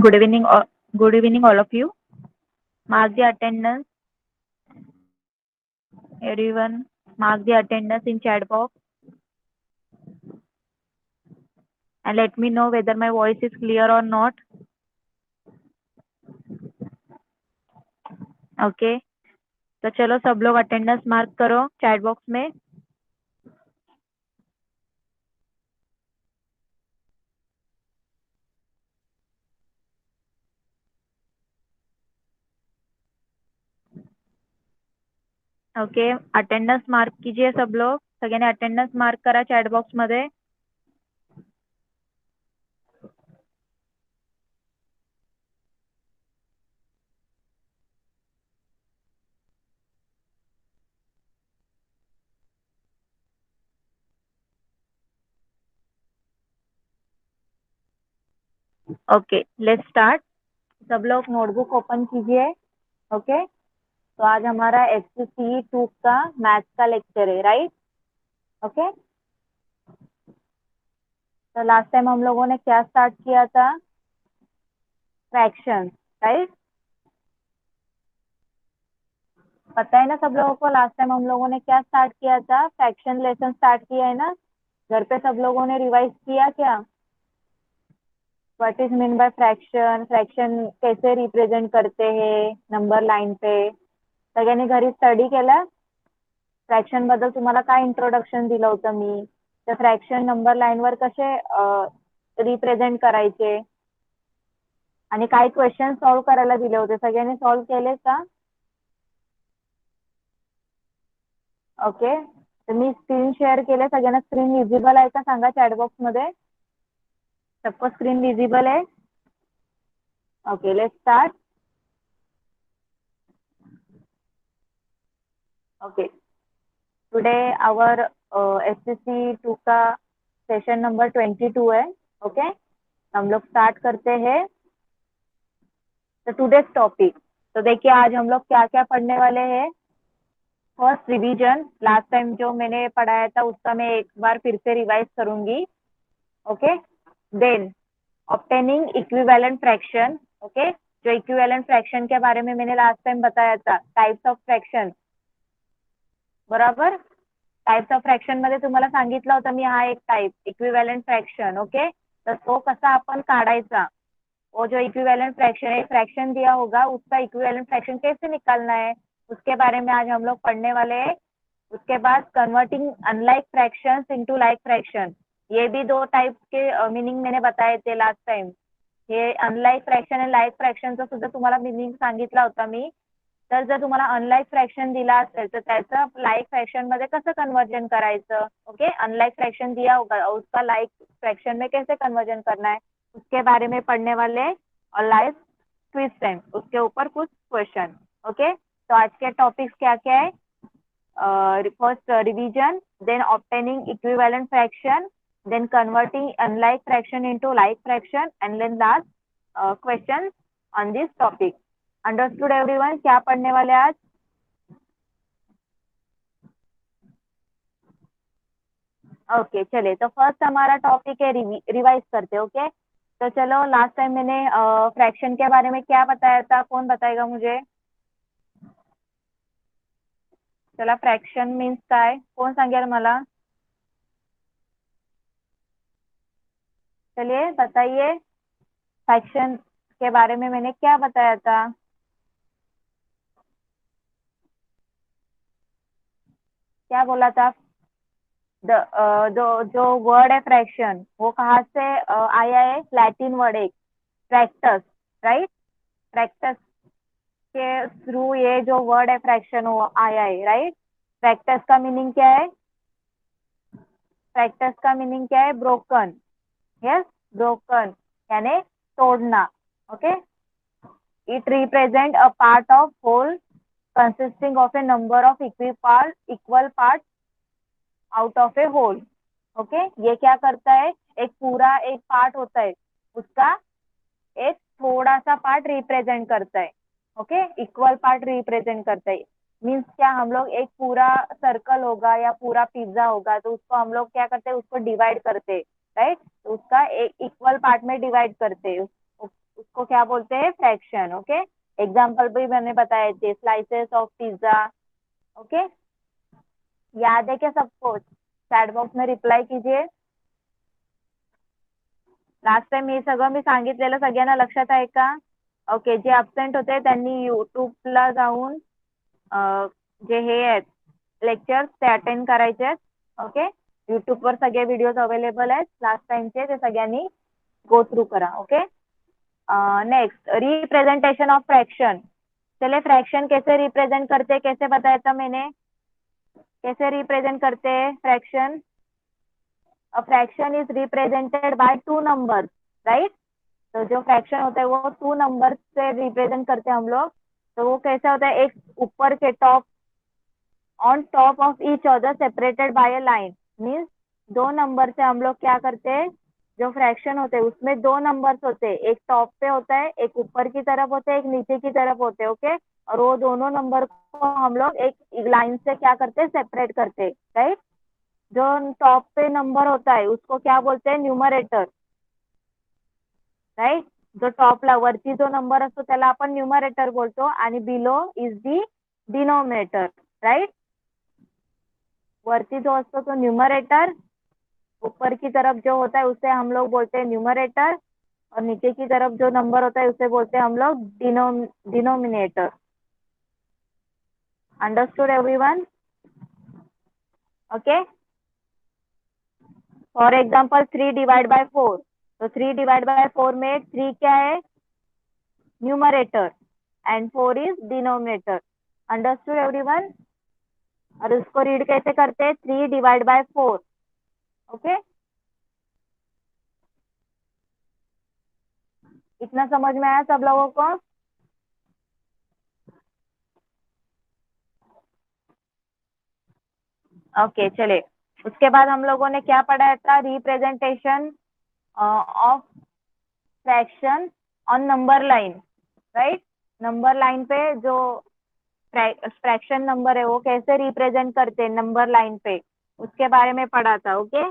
Good evening, good evening, all of you. Mark the attendance, everyone. Mark the attendance in chat box and let me know whether my voice is clear or not. Okay. तो चलो सब लोग attendance mark करो chat box में. Okay. Attendance mark कीजिए सब लोग. सगळ्यांनी अटेंडन्स मार्क करा चॅट बॉक्स मध्ये. Okay, let's start. सब लोग नोटबुक ओपन कीजिए. ओके. तो आज हमारा HCCE 2 का मैथ्स का लेक्चर है, राइट? ओके. तो लास्ट टाइम हम लोगों ने क्या स्टार्ट किया था? Fraction, right? पता है ना सब लोगों को लास्ट टाइम हम लोगों ने क्या स्टार्ट किया था? फ्रैक्शन लेसन स्टार्ट किया है ना? घर पे सब लोगों ने रिवाइज किया क्या? What is mean by fraction, fraction कैसे रिप्रेझेंट करते हैं नंबर लाईन पे? सगळ्यांनी घरी स्टडी केला? फ्रॅक्शन बद्दल तुम्हाला काय इंट्रोडक्शन दिलं होतं मी? तर फ्रॅक्शन नंबर लाईन वर कसे रिप्रेझेंट करायचे आणि काय क्वेश्चन सॉल्व्ह करायला दिले होते, सगळ्यांनी सॉल्व्ह केले का? ओके. तर मी स्क्रीन शेअर केले. सगळ्यांना स्क्रीन विजिबल आहे का सांगा चॅट बॉक्स मध्ये. सबको स्क्रीन विजिबल है? Okay, let's start. Okay. Today our HCCE 2 का सेशन नंबर 22 है. ओके. हम लोग स्टार्ट करते हैं. तो टुडेज टॉपिक, तो देखिए आज हम लोग क्या क्या पढ़ने वाले हैं. First revision. लास्ट टाइम जो मैंने पढ़ाया था उसका मैं एक बार फिर से रिवाइज करूंगी. Okay. Then obtaining equivalent fraction. Okay. जो इक्विवेलेंट फ्रैक्शन के बारे में मैंने लास्ट टाइम बताया था, टाइप्स ऑफ फ्रैक्शन, बरोबर. टाइप्स ऑफ फ्रॅक्शन मध्ये तुम्हाला सांगितलं होतं मी हा एक टाइप इक्विवेलेंट फ्रॅक्शन. ओके. तर तो कसा आपण काढायचा, वो जो इक्विवेलेंट फ्रैक्शन, एक फ्रैक्शन दिया होगा उसका इक्विवेलेंट फ्रैक्शन कैसे निकालना है उसके बारे में आज हम लोग पढ़ने वाले हैं. उसके बाद converting unlike fractions into like fraction. ये भी दो टाइप के मीनिंग मैंने बताए थे लास्ट टाइम. हे अनलाइक फ्रॅक्शन आणि लाईक फ्रॅक्शनचं सुद्धा तुम्हाला मीनिंग सांगितला होता मी. तर जर तुम्हाला अनलाइक फ्रैक्शन दिला असेल तर त्याचं लाइक फ्रैक्शन मध्ये कसं कन्वर्जन करायचं. ओके. अनलाइक फ्रैक्शन दिया होगा उसका लाइक फ्रैक्शन में कैसे कन्वर्जन करना है उसके बारे में पढ़ने वाले. और लाइफ क्विज टाइम, उसके ऊपर कुछ क्वेश्चन. ओके. तो आज के टॉपिक्स क्या क्या है? First revision, then obtaining equivalent fraction, then converting unlike fraction into like fraction and then last question on this topic. Understood everyone? क्या पढ़ने वाले आज? ओके. चलिए, तो फर्स्ट हमारा टॉपिक है रिवाइज करते. ओके. तो चलो, लास्ट टाइम मैंने फ्रैक्शन के बारे में क्या बताया था, कौन बताएगा मुझे? चला, फ्रॅक्शन मीन्स काय, कोण सांगेल मला? चलिए बताइए. फ्रैक्शन के बारे में मैंने क्या बताया था? क्या बोला था? जो वर्ड है फ्रैक्शन, वो कहाँ से आया है? लैटिन वर्ड है फ्रैक्टस, राइट? फ्रैक्टस के थ्रू ये जो वर्ड है फ्रैक्शन वो आया है, राइट? फ्रैक्टस का मीनिंग क्या है? फ्रैक्टस का मीनिंग क्या है? ब्रोकन. यस, ब्रोकन यानी तोड़ना. Okay. It represent a part of whole consisting of a number of equal parts out of a whole. Okay. ये क्या करता है? एक पूरा एक पार्ट होता है, उसका एक थोड़ा सा पार्ट रिप्रेजेंट करता है. ओके. इक्वल पार्ट रिप्रेजेंट करता है. मीन्स क्या, हम लोग एक पूरा सर्कल होगा या पूरा पिज्जा होगा तो उसको हम लोग क्या करते हैं? उसको डिवाइड करते हैं, राइट? तो उसका एक इक्वल पार्ट में डिवाइड करते हैं. उसको क्या बोलते हैं, फ्रैक्शन। ओके, एग्जाम्पल भी मैंने बताए थे, स्लाइसेस ऑफ पिज्जा। ओके, याद है क्या सबको? चॅट बॉक्स में रिप्लाय कीजिए। लास्ट टाइम हे सगळं मी सांगितलेलं सगळ्यांना लक्षात आहे का? ओके, जे अब्सेंट होते त्यांनी युट्यूबला जाऊन जे हे आहेत लेक्चर्स ते अटेंड करायचे आहेत. ओके, युट्यूबवर सगळे व्हिडिओज अवेलेबल आहेत लास्ट टाइमचे, ते सगळ्यांनी गो थ्रू करा. Okay, next representation of fraction. चले, फ्रैक्शन कैसे रिप्रेजेंट करते, कैसे बताया था मैंने, कैसे रिप्रेजेंट करते हैं fraction? A fraction is represented by two numbers, right? तो जो फ्रैक्शन होता है वो टू नंबर से रिप्रेजेंट करते हैं हम लोग. तो वो कैसा होता है, एक ऊपर के top, on top of each other separated by a line. Means दो नंबर से हम लोग क्या करते हैं, जो फ्रैक्शन होते हैं उसमें दो नंबर्स होते हैं, एक टॉप पे होता है, एक ऊपर की तरफ होता है, एक नीचे की तरफ होते हैं. ओके, और वो दोनों नंबर को हम लोग एक लाइन से क्या करते हैं, सेपरेट करते हैं, राइट? जो टॉप पे नंबर होता है उसको क्या बोलते हैं, न्यूमरेटर, राइट? जो टॉपला वरती जो नंबर असतो त्याला आपण न्यूमरेटर बोलतो, आणि below is the denominator, right? वरती जो असतो तो न्यूमरेटर, ऊपर की तरफ जो होता है उसे हम लोग बोलते हैं न्यूमरेटर, और नीचे की तरफ जो नंबर होता है उसे बोलते हैं हम लोग denominator. Understood everyone? Okay, for example 3/4. तो 3/4 में 3 क्या है, numerator, and 4 is denominator. Understood everyone? और उसको रीड कैसे करते हैं, 3/4. ओके, इतना समझ में आया सब लोगों को? ओके, चले, उसके बाद हम लोगों ने क्या पढ़ा था, representation of fraction on number line, right? Number line पे जो फ्रैक्शन नंबर है वो कैसे रिप्रेजेंट करते हैं नंबर लाइन पे, उसके बारे में पढ़ा था. ओके,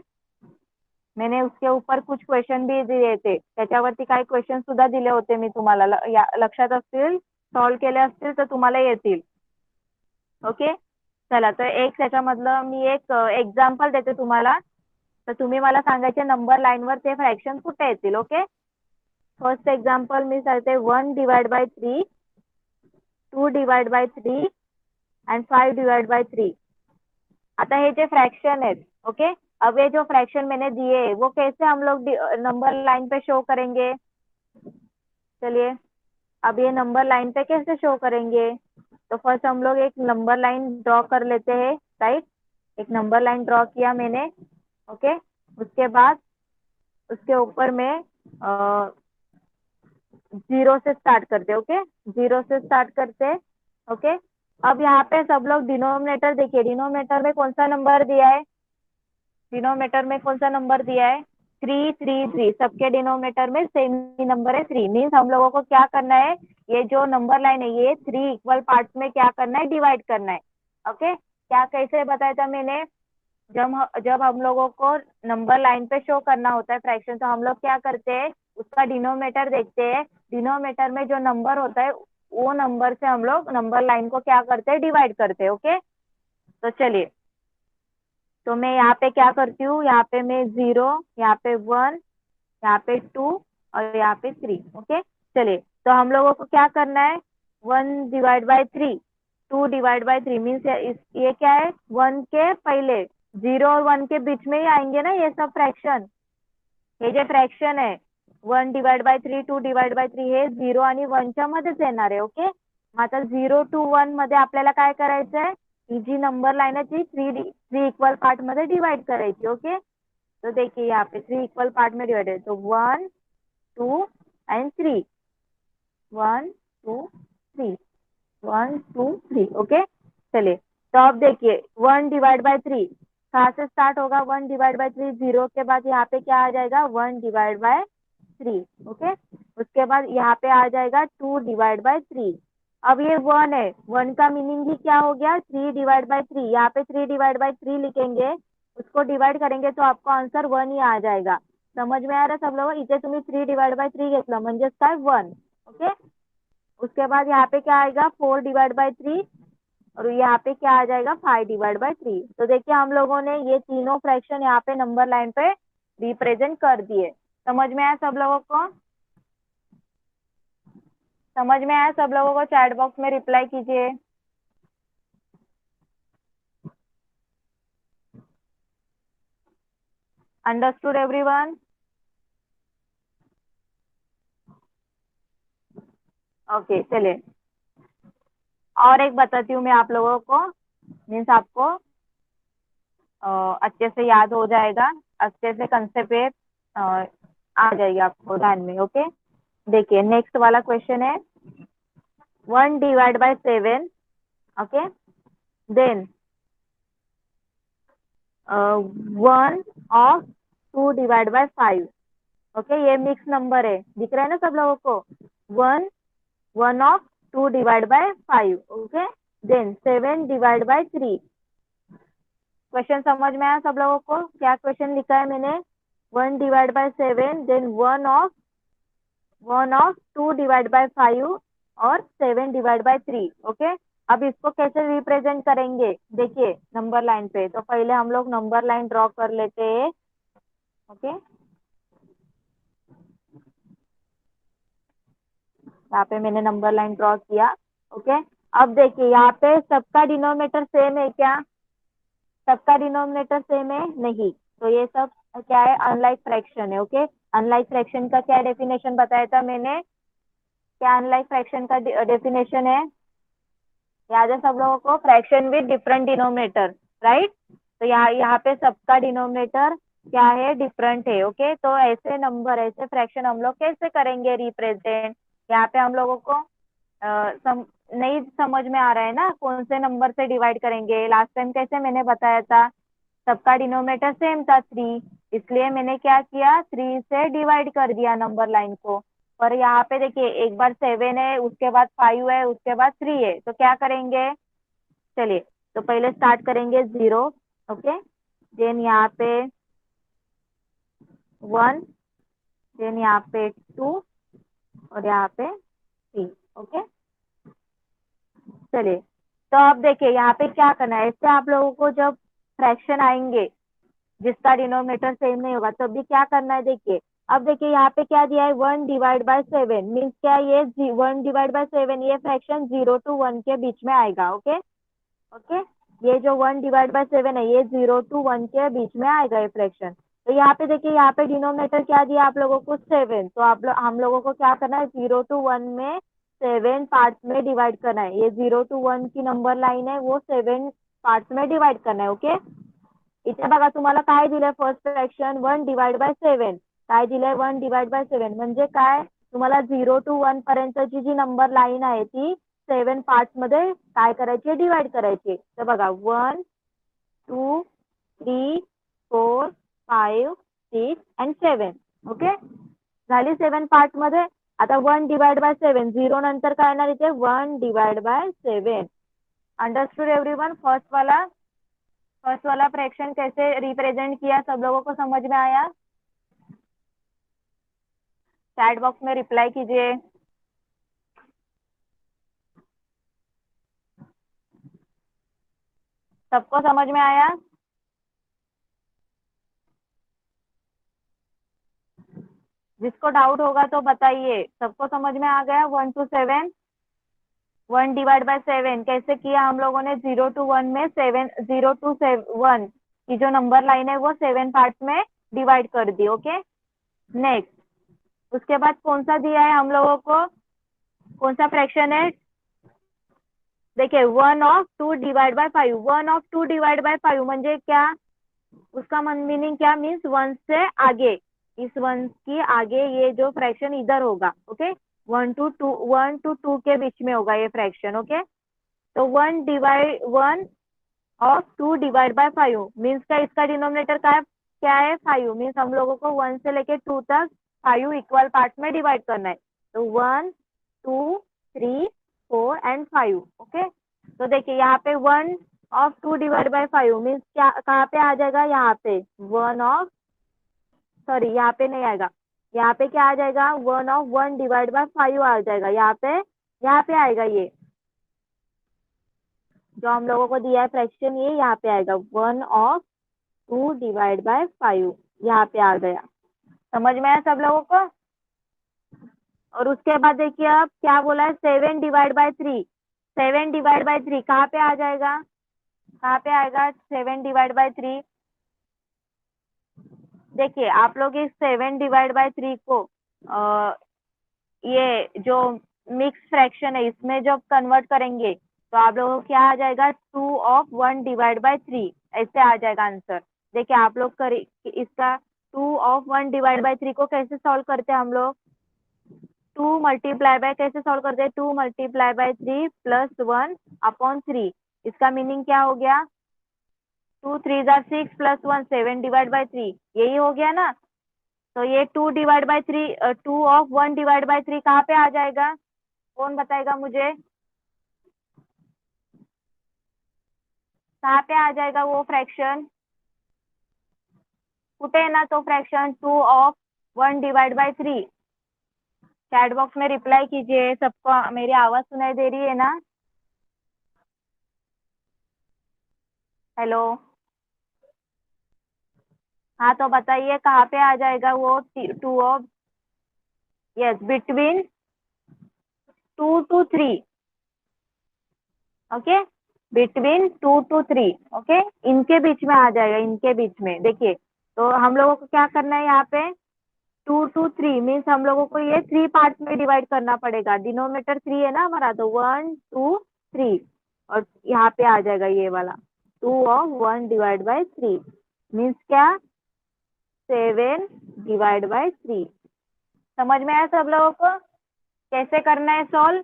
मैंने उसके ऊपर कुछ क्वेश्चन भी दिले थे, त्याच्यावरती काही क्वेश्चन सुद्धा दिले होते मी तुम्हाला, लक्षात असतील, सॉल्व केले असतील तर तुम्हाला येतील. ओके, चला, तर एक त्याच्यामधलं मी एक एक्झाम्पल देते तुम्हाला, तर तुम्ही मला सांगायचे नंबर लाईनवर ते फ्रॅक्शन कुठे येतील. ओके, फर्स्ट एक्झाम्पल मी सांगते, 1/3, 2/3 एंड 5/3. आता हे जे फ्रैक्शन है, ओके, अब ये जो फ्रैक्शन मैंने दिए है वो कैसे हम लोग नंबर लाइन पे शो करेंगे? चलिए, अब ये नंबर लाइन पे कैसे शो करेंगे? तो फर्स्ट हम लोग एक नंबर लाइन ड्रॉ कर लेते हैं, राइट? एक नंबर लाइन ड्रॉ किया मैंने. ओके, उसके बाद उसके ऊपर में 0 से स्टार्ट करते. ओके, 0 से स्टार्ट करते. ओके, अब यहाँ पे सब लोग डिनोमिनेटर देखिए, डिनोमिनेटर में कौन सा नंबर दिया है, डिनोमिनेटर में कौन सा नंबर दिया है, 3 3 3. सबके डिनोमिनेटर में सेम ही नंबर है 3. मीन्स हम लोगों को क्या करना है, ये जो नंबर लाइन है ये 3 इक्वल पार्ट्स में क्या करना है, डिवाइड करना है. ओके, क्या कैसे बताया था मैंने, जब हम लोगों को नंबर लाइन पे शो करना होता है फ्रैक्शन, तो हम लोग क्या करते हैं, उसका डिनोमिनेटर देखते हैं, डिनोमिनेटर में जो नंबर होता है वो नंबर से हम लोग नंबर लाइन को क्या करते हैं, डिवाइड करते हैं. ओके, तो चलिए, तो मैं यहाँ पे क्या करती हूँ, यहाँ पे मैं 0, यहाँ पे 1, यहाँ पे 2 और यहाँ पे 3. ओके, चलिए, तो हम लोगों को क्या करना है, 1/3, 2/3 मीन्स ये क्या है, 1 के पहले, 0 और 1 के बीच में ही आएंगे ना ये सब फ्रैक्शन. हे जे फ्रॅक्शन आहे 1/3, 2/3 हे 0 आणि 1च्या मध्येच येणार आहे. ओके, मग आता 0 to 1 मध्ये आपल्याला काय करायचं आहे, ही जी नंबर लाइन है ती 3 इक्वल पार्ट मध्ये डिवाइड करायची. ओके, तो देखिए यहाँ पे 3 इक्वल पार्ट में डिवाइड है, तो 1 2 एंड 3, 1 2 3, 1 2 3. ओके, चलिए, तो अब देखिए 1/3 कहाँ से स्टार्ट होगा, 1/3, 0 के बाद यहाँ पे क्या आ जाएगा, 1/3. ओके, उसके बाद यहाँ पे आ जाएगा 2/3. अब ये 1 है, 1 का मीनिंग ही क्या हो गया, 3/3. यहाँ पे 3/3 लिखेंगे, उसको डिवाइड करेंगे तो आपको आंसर 1 ही आ जाएगा. समझ में आ रहा सब लोगों, इथे तुम्ही 3/3 घेतलं म्हणजेच काय 1. ओके, उसके बाद यहाँ पे क्या आएगा 4/3 और यहाँ पे क्या आ जाएगा 5/3. तो देखिए हम लोगों ने ये तीनों फ्रैक्शन यहाँ पे नंबर लाइन पे रिप्रेजेंट कर दिए. समझ में आया सब लोगों को? समझ में आया सब लोगों को? चैट बॉक्स में रिप्लाई कीजिए. Understood everyone? ओके, चलिए और एक बताती हूँ मैं आप लोगों को, मीन्स आपको अच्छे से याद हो जाएगा, अच्छे से कंसेप्ट आ जाएगी आपको ध्यान में. ओके, देखिए नेक्स्ट वाला क्वेश्चन है 1/7. Okay, then 1/2/5. ओके, ये मिक्स नंबर है, दिख रहा है ना सब लोगों को? 1/2/5. Okay, then 7/3. क्वेश्चन समझ में आया सब लोगों को? क्या क्वेश्चन लिखा है मैंने? 1/7, देन 1/2/5 और 7/3. ओके, अब इसको कैसे रिप्रेजेंट करेंगे देखिए नंबर लाइन पे. तो पहले हम लोग नंबर लाइन ड्रॉ कर लेते हैं. ओके, यहाँ पे मैंने नंबर लाइन ड्रॉ किया. ओके, अब देखिए यहाँ पे सबका डिनोमिनेटर सेम है क्या? सबका डिनोमिनेटर सेम है? नहीं. तो ये सब क्या है? अनलाइक फ्रैक्शन है. ओके, अनलाइक फ्रैक्शन का क्या डेफिनेशन बताया था मैंने? क्या अनलाइक फ्रैक्शन का डेफिनेशन है? याद है सब लोगों को? Fraction with different denominator, right? तो यहाँ पे सबका डिनोमिनेटर क्या है? डिफरेंट है. ओके, तो ऐसे नंबर, ऐसे फ्रैक्शन हम लोग कैसे करेंगे रिप्रेजेंट? यहाँ पे हम लोगों को नहीं समझ में आ रहा है ना कौन से नंबर से डिवाइड करेंगे? लास्ट टाइम कैसे मैंने बताया था, सबका डिनोमिनेटर सेम था 3, इसलिए मैंने क्या किया 3 से डिवाइड कर दिया नंबर लाइन को. पर यहाँ पे देखिए एक बार 7 है, उसके बाद 5 है, उसके बाद 3 है, तो क्या करेंगे? चलिए, तो पहले स्टार्ट करेंगे 0. ओके, देन यहाँ पे 1, देन यहाँ पे 2 और यहाँ पे 3. ओके, चलिए, तो अब देखिए यहाँ पे क्या करना है. इससे आप लोगों को जब फ्रैक्शन आएंगे जिसका डिनोमिनेटर सेम नहीं होगा तो भी क्या करना है देखिए. अब देखिए यहाँ पे क्या दिया है 1/7 मीन्स क्या? ये 1/7 ये फ्रैक्शन 0 to 1 के बीच में आएगा. ओके, ओके, ये जो 1/7 है ये 0 to 1 के बीच में आएगा ये फ्रैक्शन. तो यहाँ पे देखिए यहाँ पे डिनोमिनेटर क्या दिया आप लोगों को? 7. तो हम लोगों को क्या करना है? 0 to 1 में 7 पार्ट्स में डिवाइड करना है. ये 0 to 1 की नंबर लाइन है, वो 7 पार्ट्स में डिवाइड करना है. ओके, इथे बघा तुम्हाला काय दिलंय फर्स्ट फ्रॅक्शन 1/7. काय दिलंय 1/7 म्हणजे काय? तुम्हाला 0 to 1 पर्यंतची जी नंबर लाईन आहे ती 7 पार्ट्स मध्ये काय करायची? डिवाइड करायची. तर बघा 1, 2, 3, 4, 5, 6 and 7. ओके, झाली 7 पार्ट मध्ये. आता 1/7 0 नंतर काय येणार इथे? 1/7. Understood everyone? फर्स्ट वाला फ्रैक्शन कैसे रिप्रेजेंट किया सब लोगों को समझ में आया? चैट बॉक्स में रिप्लाई कीजिए. सबको समझ में आया? जिसको डाउट होगा तो बताइए. सबको समझ में आ गया? 1 to 7, 1/7 कैसे किया हम लोगों ने? 0 to 1 में 7, 0 to 1 की जो नंबर लाइन है वो 7 पार्ट्स में डिवाइड कर दी. ओके, नेक्स्ट उसके बाद कौन सा दिया है हम लोगों को? कौन सा फ्रैक्शन है? देखिए 1/2/5. 1/2/5 म्हणजे क्या? उसका मीनिंग क्या? मीन्स 1 से आगे, इस 1 की आगे ये जो फ्रैक्शन इधर होगा. ओके, 1 to 2 के बीच में होगा ये फ्रैक्शन. ओके, तो 1/2/5 मीन्स का इसका डिनोमिनेटर क्या है? 5. मीन्स हम लोगों को 1 से लेके 2 तक 5 इक्वल पार्ट में डिवाइड करना है. तो 1, 2, 3, 4 and 5. ओके, तो देखिए यहाँ पे 1/2/5 मीन्स क्या? कहाँ पे आ जाएगा? यहाँ पे 1/2 सॉरी यहाँ पे नहीं आएगा, यहाँ पे क्या आ जाएगा 1/1 आ जाएगा, यहाँ पे आएगा ये जो हम लोगों को दिया है फ्रैक्शन, ये यहाँ पे आएगा 1/2 यहाँ पे आ गया। समझ में आया सब लोगों को? और उसके बाद देखिए अब क्या बोला है 7/3। 7/3 कहाँ पे आ जाएगा, कहाँ पे आएगा 7/3? देखिए आप लोग इस 7/3 को ये जो मिक्स फ्रैक्शन है इसमें जब कन्वर्ट करेंगे तो आप लोगों को क्या आ जाएगा 2/1/3 ऐसे आ जाएगा आंसर। देखिए आप लोग करें इसका 2/1/3 को कैसे सॉल्व करते हैं हम लोग, 2 मल्टीप्लाई बाय कैसे सॉल्व करते हैं, 2 मल्टीप्लाई बाय 3 + 1/3। इसका मीनिंग क्या हो गया, 2 3 6 + 1 7/3 यही हो गया ना। तो ये 2/1/3 कहाँ पे आ जाएगा, कौन बताएगा मुझे, कहाँ पे आ जाएगा वो फ्रैक्शन, कुटे है ना तो फ्रैक्शन 2/1/3। चैट बॉक्स में रिप्लाई कीजिए, सबको मेरी आवाज सुनाई दे रही है ना? हेलो, हाँ तो बताइए कहाँ पे आ जाएगा वो 2 of, yes between 2 to 3, okay between 2 to 3, okay इनके बीच में आ जाएगा, इनके बीच में। देखिए तो हम लोगों को क्या करना है यहाँ पे 2 to 3 मीन्स हम लोगों को ये 3 पार्ट में डिवाइड करना पड़ेगा, डिनोमिनेटर 3 है ना हमारा, तो 1 2 3 और यहाँ पे आ जाएगा ये वाला 2/1/3 मीन्स क्या 7/3। समझ में आया सब लोगों को कैसे करना है सॉल्व,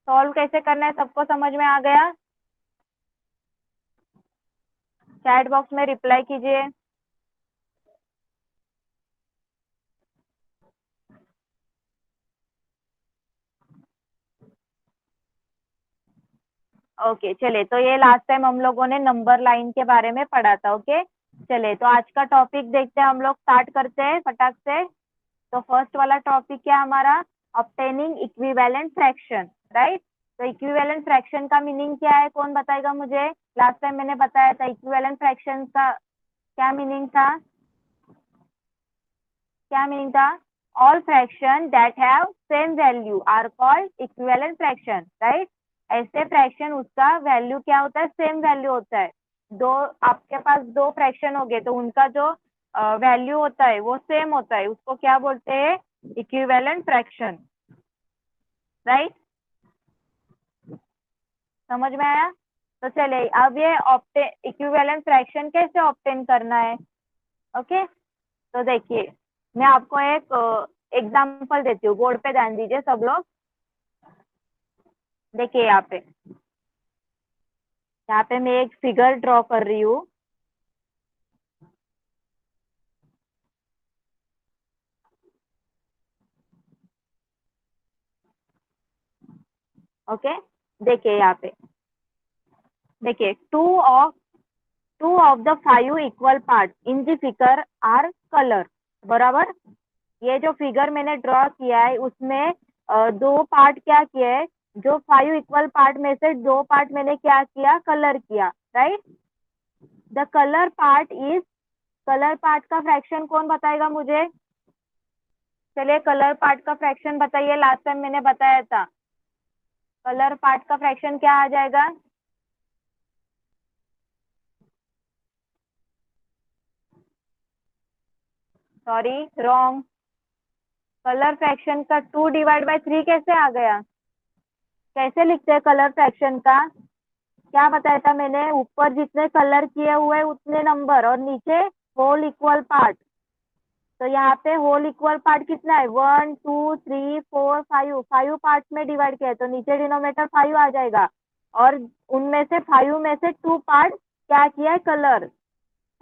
सॉल्व कैसे करना है सबको समझ में आ गया? चैट बॉक्स में रिप्लाई कीजिए। ओके चले, तो ये लास्ट टाइम हम लोगों ने नंबर लाइन के बारे में पढ़ा था। ओके चले, तो आज का टॉपिक देखते हैं, हम लोग स्टार्ट करते हैं फटाक से। तो फर्स्ट वाला टॉपिक क्या हमारा, ऑब्टेनिंग इक्विवेलेंट फ्रैक्शन, राइट। तो इक्विवेलेंट फ्रैक्शन का मीनिंग क्या है, कौन बताएगा मुझे? लास्ट टाइम मैंने बताया था इक्विवेलेंट फ्रैक्शन का क्या मीनिंग था, क्या मीनिंग था? All fraction that have same value are called equivalent fraction, right. ऐसे फ्रैक्शन उसका वैल्यू क्या होता है, सेम वैल्यू होता है। दो आपके पास दो फ्रैक्शन हो गए तो उनका जो वैल्यू होता है वो सेम होता है, उसको क्या बोलते हैं, इक्विवेलेंट फ्रैक्शन, राइट। समझ में आया? तो चलिए अब ये ऑप्टे इक्विवेलेंट फ्रैक्शन कैसे ऑब्टेन करना है, ओके। तो देखिए मैं आपको एक एग्जांपल देती हूँ, बोर्ड पे ध्यान दीजिए सब लोग। देखिए यहाँ पे मैं एक फिगर ड्रॉ कर रही हूँ, ओके। देखिए यहाँ पे देखिए two of the 5 equal part in the figure are colour, बराबर। ये जो फिगर मैंने ड्रॉ किया है उसमें दो पार्ट क्या किया है, जो 5 इक्वल पार्ट में से दो पार्ट मैंने क्या किया, कलर किया, right. The colour part is, colour part का फ्रैक्शन कौन बताएगा मुझे? चलिए कलर पार्ट का फ्रैक्शन बताइए, लास्ट टाइम मैंने बताया था कलर पार्ट का फ्रैक्शन क्या आ जाएगा, सॉरी रॉन्ग। कलर फ्रैक्शन का 2/3 कैसे आ गया, कैसे लिखते हैं कलर फ्रैक्शन का? क्या बताया था मैंने, ऊपर जितने कलर किए हुए उतने नंबर और नीचे होल इक्वल पार्ट। तो यहाँ पे होल इक्वल पार्ट कितना है, 1 2 3 4 5, 5 पार्ट में डिवाइड किया है तो नीचे डिनोमिनेटर 5 आ जाएगा, और उनमें से 5 में से 2 पार्ट क्या किया है, कलर।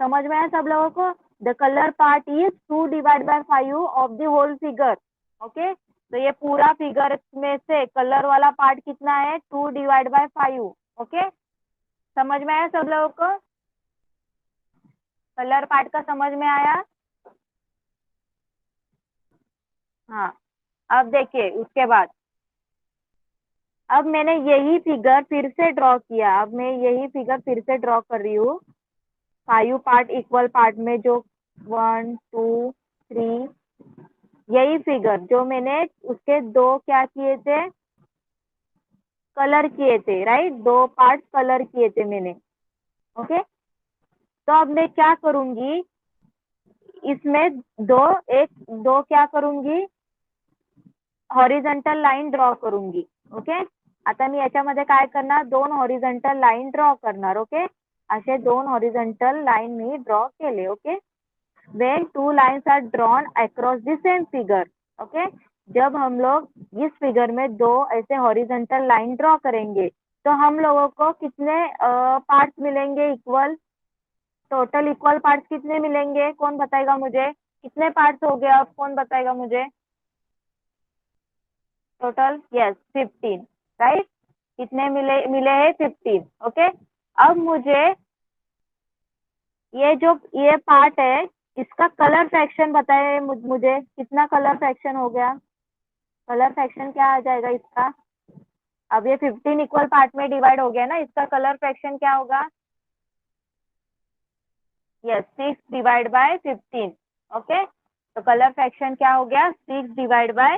समझ में आया सब लोगों को? The colour part is 2/5 of the whole figure, okay. तो ये पूरा फिगर में से कलर वाला पार्ट कितना है, 2/5, ओके। समझ में आया सब लोगों को? कलर पार्ट का समझ में आया? हाँ, अब देखिए उसके बाद अब मैंने यही फिगर फिर से ड्रॉ किया। अब मैं यही फिगर फिर से ड्रॉ कर रही हूँ 5 पार्ट इक्वल पार्ट में, जो 1 2 3, यही फिगर जो मैंने उसके दो क्या किए थे, कलर किए थे, राइट, दो पार्ट कलर किए थे मैंने। ओके, तो अब मैं क्या करूंगी इसमें, दो एक दो क्या करूंगी, हॉरिझॉन्टल लाईन ड्रॉ करूंगी। ओके, आता मी याच्यामध्ये काय करणार, दोन हॉरिझॉन्टल लाईन ड्रॉ करणार। ओके, असे दोन हॉरिझॉन्टल लाईन मी ड्रॉ केले। Okay, when two lines are drawn across the same figure, okay, जब हम लोग इस फिगर में दो ऐसे हॉरिजॉन्टल लाइन ड्रॉ करेंगे तो हम लोगों को कितने पार्ट्स मिलेंगे इक्वल, टोटल इक्वल पार्ट्स कितने मिलेंगे, कौन बताएगा मुझे, कितने पार्ट्स हो गए, अब कौन बताएगा मुझे, टोटल, यस 15, राइट, कितने मिले मिले हैं 15। ओके, अब मुझे ये जो ये पार्ट है इसका कलर फ्रैक्शन बताए मुझे, कितना कलर फ्रैक्शन हो गया, कलर फ्रैक्शन क्या आ जाएगा इसका, अब ये 15 इक्वल पार्ट में डिवाइड हो गया ना, इसका कलर फ्रैक्शन क्या होगा, यस 6 डिवाइड बाय 15। ओके, तो कलर फ्रैक्शन क्या हो गया, 6 डिवाइड बाय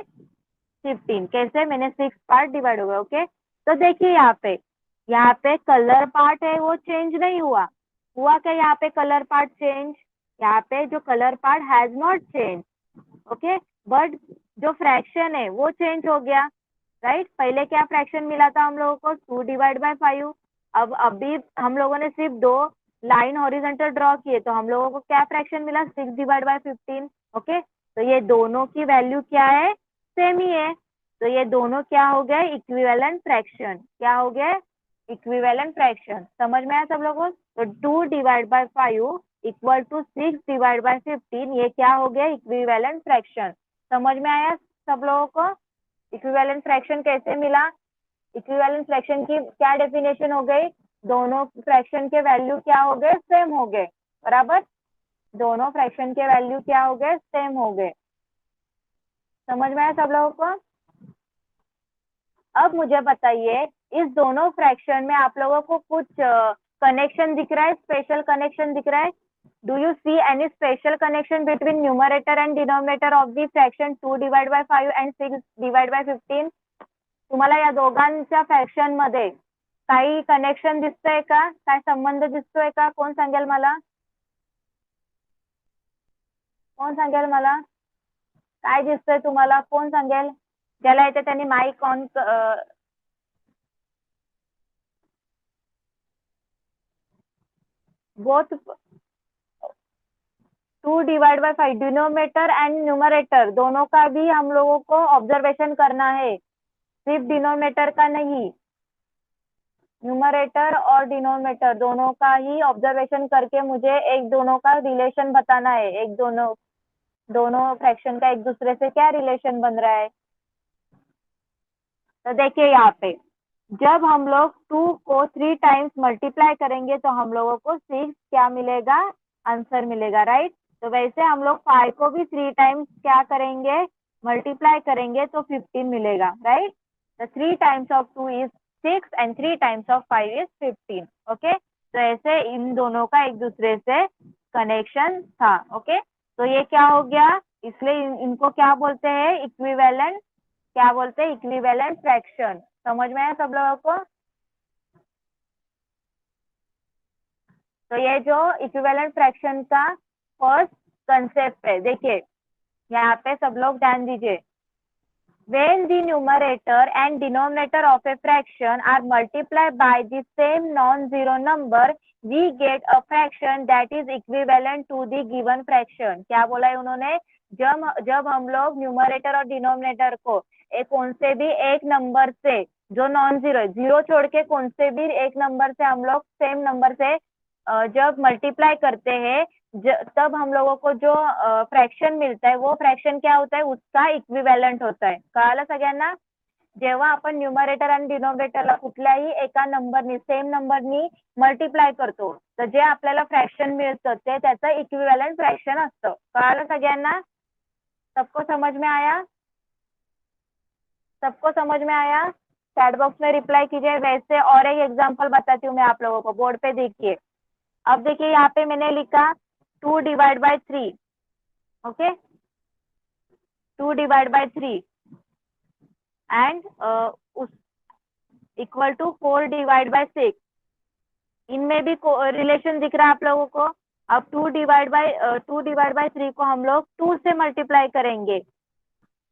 15। कैसे, मैंने 6 पार्ट डिवाइड हो गया। ओके, तो देखिए यहाँ पे कलर पार्ट है वो चेंज नहीं हुआ, हुआ क्या यहाँ पे कलर पार्ट चेंज, यहाँ पे जो colour part has not change. Okay, but जो फ्रैक्शन है वो चेंज हो गया, राइट, पहले क्या फ्रैक्शन मिला था हम लोगों को, 2 डिवाइड बाय 5। अब अभी हम लोगों ने सिर्फ दो लाइन हॉरिजॉन्टल ड्रॉ किए तो हम लोगों को क्या फ्रैक्शन मिला, 6 डिवाइड बाय 15। ओके, तो ये दोनों की वैल्यू क्या है, सेम ही है, तो ये दोनों क्या हो गए, इक्विवेलेंट फ्रैक्शन, क्या हो गए, इक्विवेलेंट फ्रैक्शन। समझ में आया सब लोगों को, तो 2 divide by 5 equal to 6 divide by 15, ये क्या हो गया, इक्विवेलेंट फ्रैक्शन। समझ में आया सब लोगों को, इक्विवेलेंट फ्रैक्शन कैसे मिला, इक्विवेलेंट फ्रैक्शन की क्या डेफिनेशन हो गई, दोनों फ्रैक्शन के वैल्यू क्या हो गए, सेम हो गए, बराबर, दोनों फ्रैक्शन के वैल्यू क्या हो गए, सेम हो गए। समझ में आया सब लोगों को। अब मुझे बताइए इस दोनों फ्रैक्शन में आप लोगों को कुछ कनेक्शन दिख रहा है, स्पेशल कनेक्शन दिख रहा है, do you see any special connection between numerator and denominator of the fraction 2 divide by 5 and 6 divide by 15? तुम्हाला या दोघांच्या फ्रॅक्शन मध्ये काही कनेक्शन दिसतंय का, काय संबंध दिसतोय का, कोण सांगेल मला, कोण सांगेल मला, काय दिसतंय तुम्हाला, कोण सांगेल, ज्याला येते त्यांनी mic on, both 2 divide by 5 denominator and numerator दोनों का भी हम लोगों को ऑब्जर्वेशन करना है, सिर्फ डिनोमिनेटर का नहीं, न्यूमरेटर और डिनोमिनेटर दोनों का ही ऑब्जर्वेशन करके मुझे एक दोनों का रिलेशन बताना है, एक दोनों दोनों फ्रैक्शन का एक दूसरे से क्या रिलेशन बन रहा है। तो देखिए यहाँ पे जब हम लोग 2 को 3 टाइम्स मल्टीप्लाई करेंगे तो हम लोगों को 6 क्या मिलेगा, आंसर मिलेगा, राइट, तो वैसे हम लोग 5 को भी 3 टाइम्स क्या करेंगे, मल्टीप्लाई करेंगे तो 15 मिलेगा, right, the 3 times of 2 is 6 and 3 times of 5 is 15। Okay, तो ऐसे इन दोनों का एक दूसरे से कनेक्शन था। ओके, तो ये क्या हो गया, इसलिए इनको क्या बोलते हैं, इक्विवेलेंट, क्या बोलते हैं, इक्विवेलेंट फ्रैक्शन। समझ में आया सब लोगों को। तो ये जो इक्विवेलेंट फ्रैक्शन का फर्स्ट कंसेप्ट है, देखिए यहाँ पे सब लोग ध्यान दीजिए, when the numerator and denominator of a fraction are multiplied by the same non-zero number we get a fraction that is equivalent to the given fraction। क्या बोला है उन्होंने, जब जब हम लोग न्यूमरेटर और डिनोमिनेटर को एक कौन से भी एक नंबर से जो नॉन जीरो है, जीरो छोड़ के कौन से भी एक नंबर से हम लोग सेम नंबर से जब मल्टीप्लाई करते हैं तब हम लोगों को जो फ्रॅक्शन मिळत आहे वो फ्रॅक्शन क्या होता है, उसका इक्विवेलेंट होता है। कळालं सगळ्यांना, जेव्हा आपण न्यूमरेटर आणि डिनोमिनेटरला कुठल्याही एका नंबरनी सेम नंबरनी मल्टीप्लाय करतो तर जे आपल्याला फ्रॅक्शन मिळतं ते त्याचं इक्विवेलेंट फ्रॅक्शन असतं। कळालं सगळ्यांना, सबको समझ में आया। सबको समझ में आया? चैट बॉक्स में रिप्लाई कीजिए। वैसे और एक एग्जांपल बताती हूँ मैं आप लोगों को, बोर्ड पे देखिए। अब देखिए यहाँ पे मैंने लिखा 2 divide bye 3, okay, 2 divide bye 3 and उस इक्वल टू 4 डिवाइड बाय 6। इनमें भी रिलेशन दिख रहा है आप लोगों को। अब 2 डिवाइड बाय 3 को हम लोग 2 से मल्टीप्लाई करेंगे।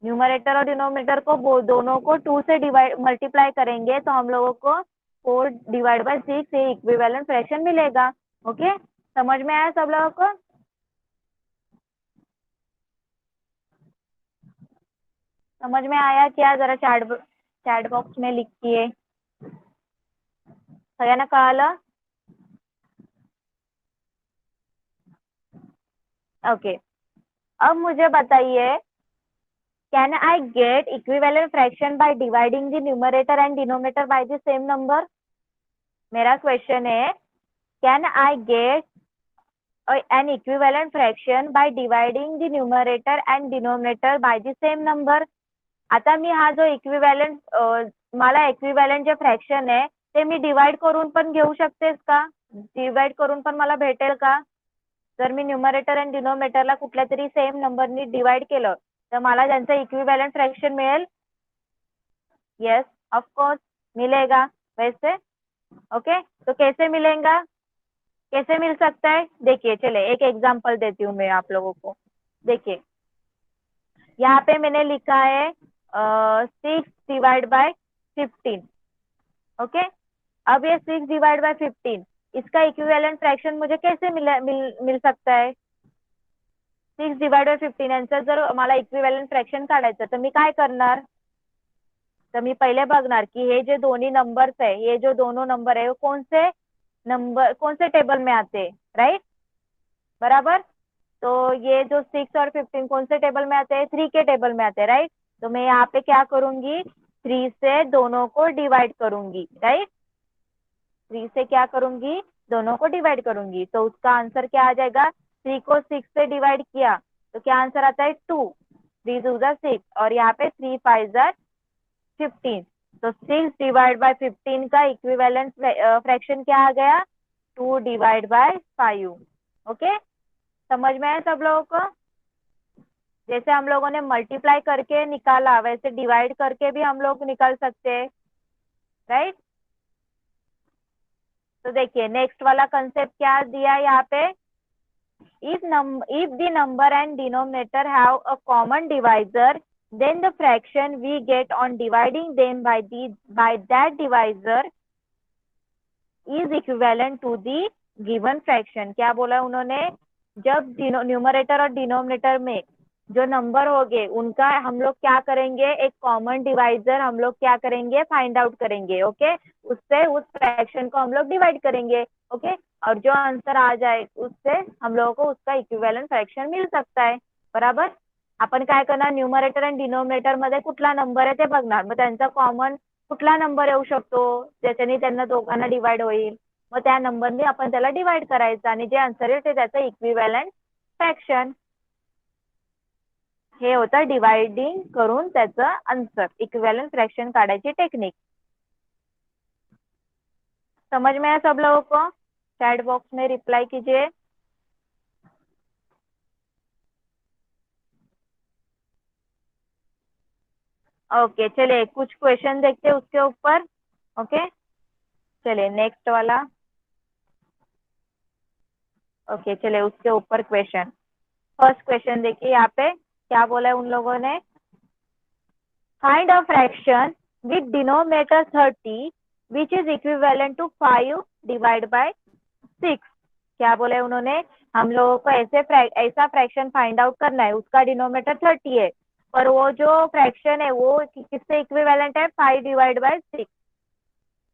न्यूमरेटर और डिनोमिनेटर को दोनों को 2 से मल्टीप्लाई करेंगे तो हम लोगों को 4 डिवाइड बाय 6 ये इक्विवेलेंट फ्रैक्शन मिलेगा। ओके, समझ में आया सब लोगों को? समझ में आया क्या? जरा चैट बॉक्स में लिखिए। सगळ्यांना कळालं? ओके, अब मुझे बताइए, can I get equivalent fraction by dividing the numerator and denominator by the same number? मेरा क्वेश्चन है, can I get an equivalent fraction by dividing the numerator and denominator by the same number? आता मी हा जो equivalent मला equivalent जे fraction आहे ते मी divide करून पण घेऊ शकतेस का? डिवाइड करून पण मला भेटेल का? जर मी न्यूमरेटर आणि डिनोमिनेटरला कुठल्या तरी सेम नंबरनी डिवाइड केलं तर मला त्यांचं इक्विव्हॅलंट फ्रॅक्शन मिळेल? यस, ऑफ कोर्स मिलेगा। वैसे ओके, तो कैसे मिलेगा, कैसे मिल सकता है? देखिए, चले एक एग्जांपल देती हूँ मैं आप लोगों को। देखिए यहाँ पे मैंने लिखा है 6 डिवाइड बाय 15। ओके, अब ये 6 डिवाइड बाय 15 इसका इक्विवेलेंट फ्रैक्शन मुझे कैसे मिल सकता है? 6 डिवाइड बाय 15 यांचं जर मला इक्विवेलेंट फ्रॅक्शन काढायचं तर मी काय करणार? तर मी पहिले बघणार की हे जे दोन्ही नंबर्स है, ये जो दोनों नंबर है वो कौन से टेबल में आते हैं, राइट? बराबर। तो ये जो 6 और 15 कौन से टेबल में आते हैं? 3 के टेबल में आते हैं, राइट? तो मैं यहाँ पे क्या करूंगी, 3 से दोनों को डिवाइड करूंगी, राइट? 3 से क्या करूंगी? दोनों को डिवाइड करूंगी। तो उसका आंसर क्या आ जाएगा? 3 को 6 से डिवाइड किया तो क्या आंसर आता है? 2, 3 2 6, और यहाँ पे 3 5 15। तो 6 डिवाइड बाय 15 का इक्विवेलेंट फ्रैक्शन क्या आ गया? 2 डिवाइड बाय 5। ओके, समझ में आया सब लोगों को? जैसे हम लोगों ने मल्टीप्लाई करके निकाला वैसे डिवाइड करके भी हम लोग निकाल सकते हैं, राइट? तो देखिए नेक्स्ट वाला कंसेप्ट क्या दिया है यहाँ पे, if the number and denominator have a common divisor, then the fraction we get on dividing them by that divisor is equivalent to the given fraction। क्या बोला उन्होंने? जब न्यूमरेटर और डिनोमिनेटर में जो नंबर होंगे उनका हम लोग क्या करेंगे, एक कॉमन डिवाइजर हम लोग क्या करेंगे, फाइंड आउट करेंगे। ओके, उससे उस फ्रैक्शन को हम लोग डिवाइड करेंगे। ओके, और जो आंसर आ जाए उससे हम लोगों को उसका इक्विवेलेंट फ्रॅक्शन मिल सकता है। बराबर। आपण काय करणार, न्यूमरेटर आणि डिनोमिनेटर मध्ये कुठला नंबर आहे ते बघणार, मग त्यांचा कॉमन कुठला नंबर येऊ शकतो ज्याच्याने त्यांना दोघांना डिवाइड होईल, मग त्या नंबरने आपण त्याला डिवाइड करायचं आणि जे आन्सर येईल ते त्याचं इक्विवेलेंट फ्रॅक्शन। हे होतं डिवाइडिंग करून त्याचं आन्सर, इक्विवेलेंट फ्रॅक्शन काढायची टेक्निक। समझ में आया सब लोगों को? चैट बॉक्स में रिप्लाई कीजिए। ओके, चलिए कुछ क्वेश्चन देखते हैं उसके ऊपर। ओके, चलिए नेक्स्ट वाला। ओके, चलिए उसके ऊपर क्वेश्चन। फर्स्ट क्वेश्चन देखिए यहाँ पे क्या बोला है उन लोगों ने, find a fraction with denominator 30 which is equivalent to 5 divide by 6। क्या बोले उन्होंने, हम लोगों को ऐसा फ्रैक्शन फाइंड आउट करना है, उसका डिनोमिनेटर 30 है पर वो जो फ्रैक्शन है वो किससे इक्विवेलेंट है? 5 डिवाइड बाय 6।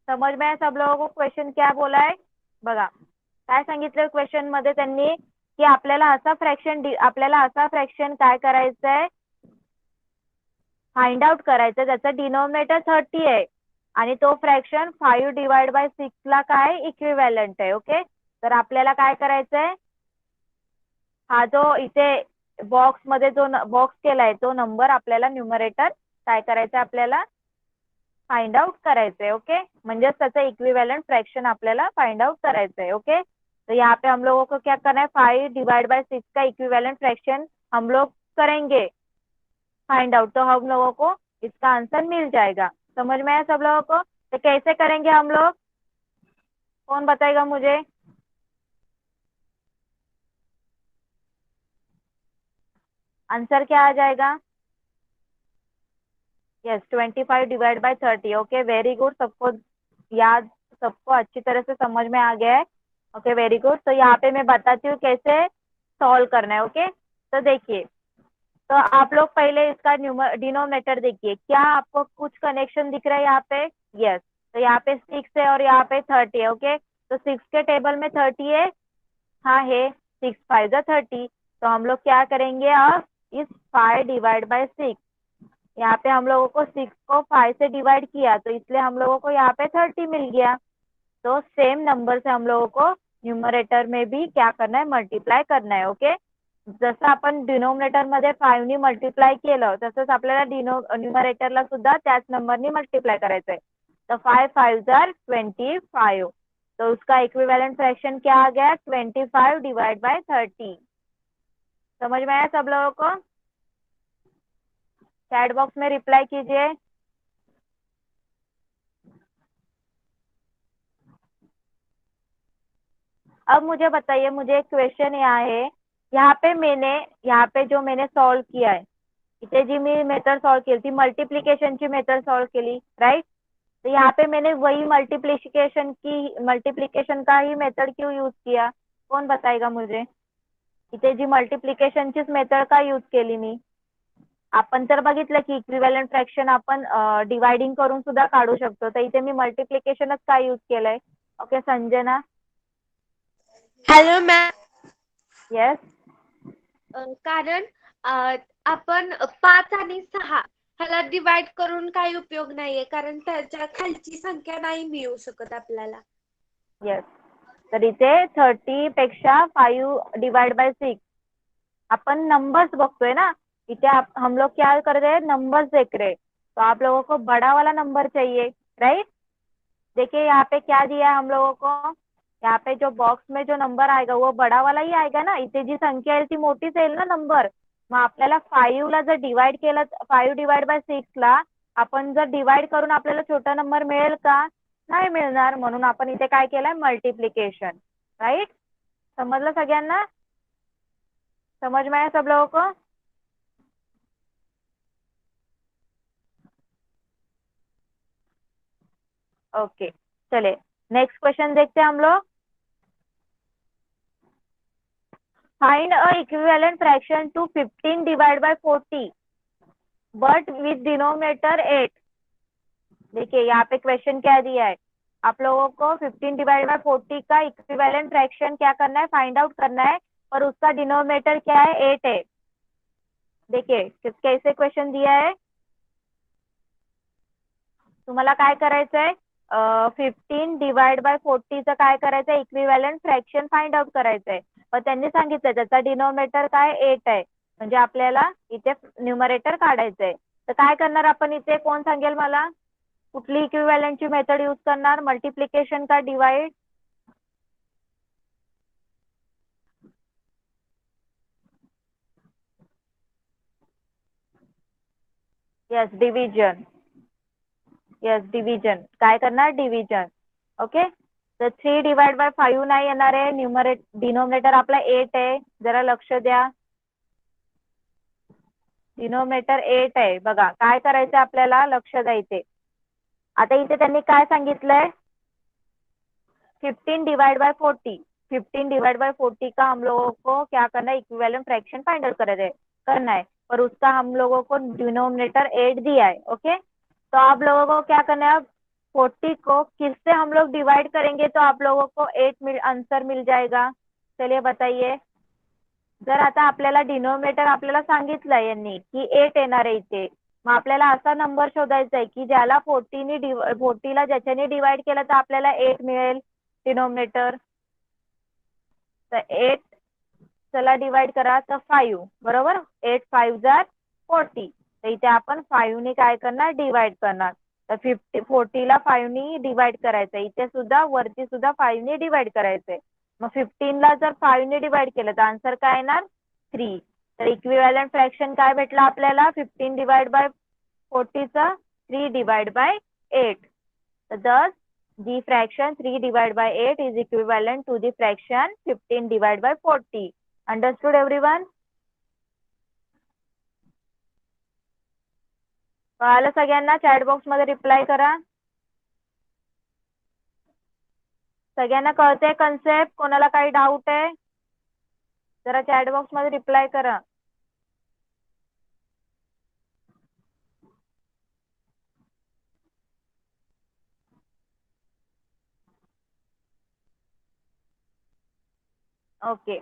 समझ में है सब लोगों को क्वेश्चन क्या बोला है? बघा काय सांगितलं क्वेश्चन मध्ये त्यांनी की आपल्याला असा फ्रॅक्शन काय करायचं आहे, फाइंड आउट करायचं, त्याचं डिनोमिनेटर 30 आहे आणि तो फ्रॅक्शन 5 डिवाइड बाय 6 ला काय इक्विवेलेंट आहे। ओके, तर आपल्याला काय करायचंय, हा जो इथे बॉक्स मध्ये जो बॉक्स केलाय तो नंबर आपल्याला न्यूमरेटर काय करायचं आपल्याला फाइंड आउट करायचंय. ओके, म्हणजे त्याचं इक्विवेलेंट फ्रैक्शन आपल्याला फाइंड आउट करायचंय. ओके, तो यहाँ पे हम लोगों को क्या करना है, 5 डिवाइड बाय 6 का इक्विवेलेंट फ्रैक्शन हम लोग करेंगे फाइंड आउट, तो हम लोगों को इसका आंसर मिल जाएगा. समझ में आया सब लोगों को? तो कैसे करेंगे हम लोग, कौन बताएगा मुझे? आंसर क्या आ जाएगा? Yes, 25 divide by 30. Okay, very good, सबको याद, सबको अच्छी तरह से समझ में आ गया है. Okay, very good. तो यहाँ पे मैं बताती हूँ कैसे सॉल्व करना है. ओके, तो देखिए, तो आप लोग पहले इसका डिनोमिनेटर देखिए, क्या आपको कुछ कनेक्शन दिख रहा है यहाँ पे? यस, तो यहाँ पे 6 है और यहाँ पे 30 है. ओके, तो 6 के टेबल में 30 है. हाँ है, 6 5 जा 30. तो हम लोग क्या करेंगे अब, इस 5 डिवाइड बाय 6, यहाँ पे हम लोगों को 6 को 5 से डिवाइड किया तो इसलिए हम लोगों को यहाँ पे 30 मिल गया. तो सेम नंबर से हम लोगों को न्यूमरेटर में भी क्या करना है, मल्टिप्लाय करना है. ओके, जसं आपण डिनोमिनेटर मध्ये 5 नी मल्टिप्लाय केलं तसंच आपल्याला न्यूमरेटरला सुद्धा त्याच नंबरनी मल्टिप्लाय करायचंय. तो 5 5 जार 25, तो उसका इक्विवेलेंट फ्रैक्शन क्या आ गया, 25 डिवाइड बाय 30. समझ में आया सब लोगों को? चैट बॉक्स में रिप्लाई कीजिए. अब मुझे बताइए, मुझे एक क्वेश्चन यहाँ है, यहाँ पे जो मैंने सॉल्व किया है, इथे जी मी मेथड सॉल्व केली थी, मल्टिप्लिकेशनची मेथड सॉल्व केली, राइट? तो यहाँ पे मैंने वही मल्टिप्लिकेशन का ही मेथड क्यों यूज किया, कौन बताएगा मुझे? इथे जी मल्टिप्लिकेशनचीच मेथड का यूज केली मी. आपण तर बघितलं की इक्विवेलेंट फ्रॅक्शन आपण डिवाइडिंग करून सुद्धा काढू शकतो, तर इथे मी मल्टिप्लिकेशनच का यूज केलंय. Okay, Sanjana. Hello ma'am. Yes, कारण आपण 5 आणि 6 ह्याला डिवाइड करून काही उपयोग नाहीये, कारण त्याच्या खालची संख्या नाही मिळू शकत आपल्याला. येस. तर इथे 30 पेक्षा 5 डिवाइड बाय 6 अपन नंबर्स बघतोय ना, इथे हम लोग क्या कर रहे हैं, नंबर्स देख रहे हैं. तो आप लोगों को बड़ा वाला नंबर चाहिए, राइट? देखिए यहाँ पे क्या दिया है हम लोगों को, यहाँ पे जो बॉक्स में जो नंबर आएगा वो बड़ा वाला ही आएगा ना. इथे जी संख्या येईल ती मोठीच येईल ना नंबर. मग आपल्याला 5 ला जर डिवाइड केलं, 5 डिवाइड बाय 6 ला आपण जर डिवाइड करून आपल्याला छोटा नंबर मिळेल का, नाही मिळणार. म्हणून आपण इथे काय केलंय, मल्टिप्लिकेशन, राइट? समजलं सगळ्यांना? समझ में आया सब लोगों को? ओके, चले नेक्स्ट क्वेश्चन देखते हैं हम लोग. Find a equivalent fraction to 15 divide by 40 but with denominator 8. देखिए यहाँ पे क्वेश्चन क्या दिया है, आप लोगों को 15 डिवाइड बाय 40 का इक्विवेलेंट फ्रैक्शन क्या करना है, फाइंड आउट करना है, और उसका डिनोमिनेटर क्या है, 8 है. देखिए कैसे क्वेश्चन दिया है, तुम्हाला काय करायचंय, 15 डिवाइड बाय 40चं काय करायचंय, इक्विवेलेंट फ्रॅक्शन फाइंड आउट करायचंय. पण त्यांनी सांगितलं त्याचा डिनोमिनेटर काय 8 आहे, म्हणजे आपल्याला इथे न्यूमरेटर काढायचंय. तर काय करणार आपण इथे, कोण सांगेल मला, कुठली इक्विवेलेंटची मेथड यूज करणार, मल्टिप्लिकेशन का divide? Yes, division. Yes, division. काय करणार, डिव्हिजन. ओके, तर 3 डिवाइड बाय 5 नाही येणार आहे, डिनोमिनेटर आपला 8 आहे, जरा लक्ष द्या. डिनोमिनेटर 8 आहे, बघा काय करायचं आपल्याला, लक्ष द्यायचे. आता इथे त्यांनी काय सांगितलंय, 15 डिवाइड बाय 40. 15 डिवाइड बाय 40 का हम लोगों को क्या करना है, इक्विवेलेंट फ्रैक्शन फाइंड आउट करना है, पर उसका हम लोगों को डिनोमिनेटर 8 दिया है. ओके, तो आप लोगों को क्या करना है, 40 को किससे हम लोग डिवाइड करेंगे तो आप लोगों को 8 आंसर मिल जाएगा. चलिए बताइए. जर आता आपल्याला डिनोमिनेटर आपल्याला सांगितलंय यांनी की 8 येणार आहे इथे, मग आपल्याला असा नंबर शोधायचा आहे की ज्याला 40 ला ज्याच्याने डिवाइड केलं तर आपल्याला 8 मिळेल डिनोमिनेटर. तर 8 चला डिवाइड करा, तर 5, बरोबर, 8 5 जार 40. तर इथे आपण 5 ने काय करणार, डिवाइड करणार. तर 40 ला 5 ने डिवाइड करायचं. इथे सुद्धा वरती सुद्धा 5 ने डिवाइड करायचंय. मग 15 ला जर 5 ने डिवाइड केलं तर आन्सर काय येणार, 3. तर इक्विव्हॅलंट फ्रॅक्शन काय भेटलं आपल्याला, 15 डिवाइड बाय 40 चा 3 divide by 8. So thus the fraction 3 divided by 8 is equivalent to the fraction 15 divided by 40. Understood everyone? कळालं सगळ्यांना? चॅट बॉक्स मध्ये रिप्लाय करा. सगळ्यांना कळतंय कन्सेप्ट? कोणाला काही डाऊट आहे? जरा चॅट बॉक्स मध्ये रिप्लाय करा. ओके.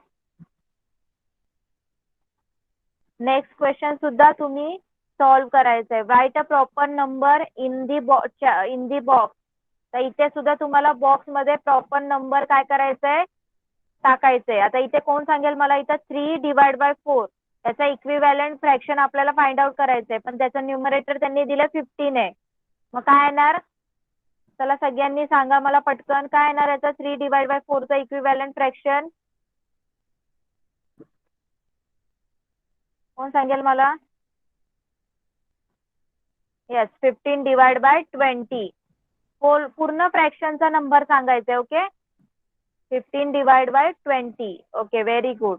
नेक्स्ट क्वेश्चन सुद्धा तुम्ही सॉल्व करायचंय. Right a proper number in the box. तर इथे सुद्धा तुम्हाला बॉक्स मध्ये प्रॉपर नंबर काय करायचंय, टाकायचंय. आता इथे कोण सांगेल मला, इथं 3 डिवाइड बाय 4 त्याचा इक्विव्हॅलंट फ्रॅक्शन आपल्याला फाइंड आउट करायचंय, पण त्याचं न्यूमरेटर त्यांनी दिलं 15 आहे. मग काय येणार, चला सगळ्यांनी सांगा मला पटकन, काय येणार याचा 3 डिवाइड बाय 4 चा इक्विव्हॅलंट फ्रॅक्शन? कोण सांगेल मला? Yes, 15 divide by 20. पूर्ण फ्रॅक्शनचा नंबर सांगायचा. Okay, 15 divide by 20. Okay, very good.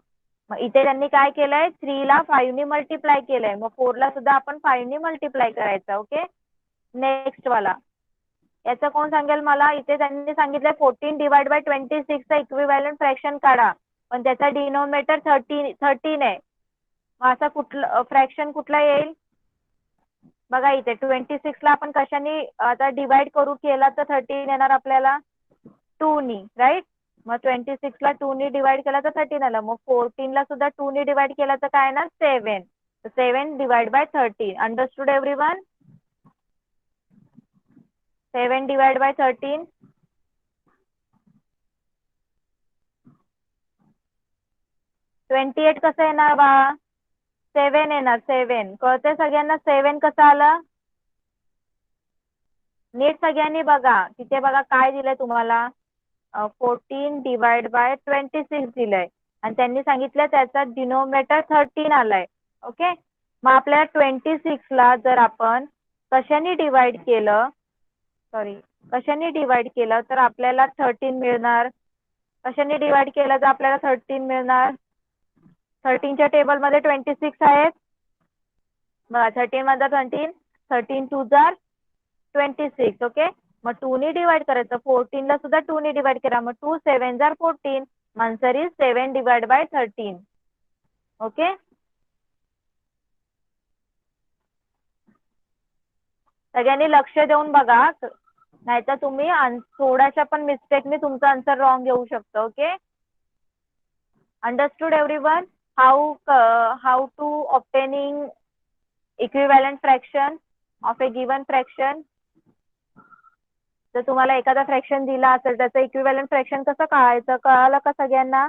मग इथे त्यांनी काय केलंय, 3 ला 5 ने मल्टिप्लाय केलंय. मग 4 ला सुद्धा आपण 5 ने मल्टिप्लाय करायचं. ओके, नेक्स्ट वाला याचं कोण सांगेल मला? इथे त्यांनी सांगितलंय 14 डिवाइड बाय 26 चा इक्विव्हॅलंट फ्रॅक्शन काढा, पण त्याचा डिनोमिनेटर 13 आहे. मग असा कुठलं फ्रॅक्शन कुठला येईल बघा. इथे 26 ला आपण कशाने आता डिवाइड करू केला तर 13 येणार आपल्याला, 2 नी, राईट. मग 26 ला 2 ने डिवाइड केला तर 13 आलं. मग 14 ला सुद्धा 2 ने डिवाइड केला तर काय येणार, 7. 7 divide bye 13. Understood everyone? 7 divide bye 13. 28 कसं येणार बा, 7 येणार. 7 कळतंय सगळ्यांना? 7 कसं आलं, नीट सगळ्यांनी बघा. तिथे बघा काय दिलंय तुम्हाला, 14 डिवाइड बाय 26 दिलंय, आणि त्यांनी सांगितलं त्याचा डिनोमिनेटर 13 आलाय. ओके, मग आपल्याला 26 ला जर आपण कशाने डिवाइड केलं, कशाने डिवाइड केलं तर आपल्याला 13 मिळणार. कशाने डिवाइड केलं तर आपल्याला 13 मिळणार. 13 च्या टेबल मध्ये 26 आहेत बघा. 13 मध्ये 13, 13 2 जार 26. ओके, मग 2 ने डिवाइड करायचं. 14 ला सुद्धा 2 ने डिवाइड करा. मग 2 7 jar 14. Answer is 7 divide bye 13. Okay, सगळ्यांनी लक्ष देऊन बघा, नाहीतर तुम्ही थोड्याशा पण मिस्टेकने तुमचा आन्सर रॉंग येऊ शकतो. Okay, understood everyone? How to obtaining equivalent fraction of a given fraction. जर तुम्हाला एखादा फ्रॅक्शन दिला असेल त्याचं इक्विव्हॅलंट फ्रॅक्शन कसं काढायचं, कळालं का सगळ्यांना?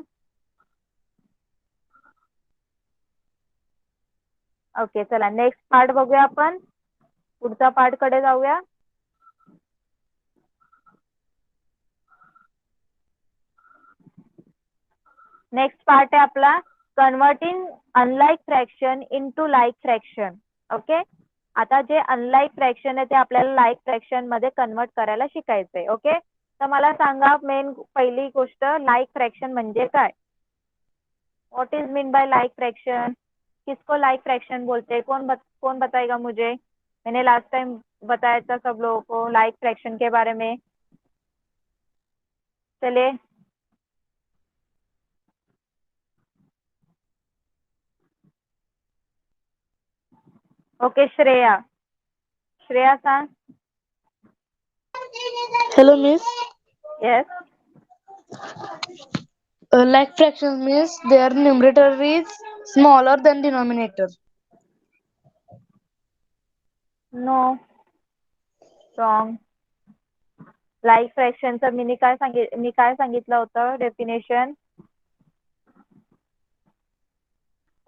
ओके, चला नेक्स्ट पार्ट बघूया आपण. पुढचा पार्ट कडे जाऊया. नेक्स्ट पार्ट आहे आपला converting unlike fraction into like fraction. Okay, आता जे अनलाईक फ्रॅक्शन आहे ते आपल्याला लाईक फ्रॅक्शन मध्ये कन्वर्ट करायला शिकायचंय. ओके, तर मला सांगा मेन पहिली गोष्ट, लाईक फ्रॅक्शन म्हणजे काय? What is mean by like fraction? किसको लाइक फ्रैक्शन बोलते हैं? कौन बताएगा मुझे? मैंने लास्ट टाइम बताया था सब लोगों को लाइक फ्रैक्शन के बारे में. चलिए, ओके, श्रेया सांग. Hello, Miss. Yes. Like fractions means their numerator is smaller than denominator. No. Wrong. Like फ्रॅक्शनचं मी काय सांगितलं होतं डेफिनेशन?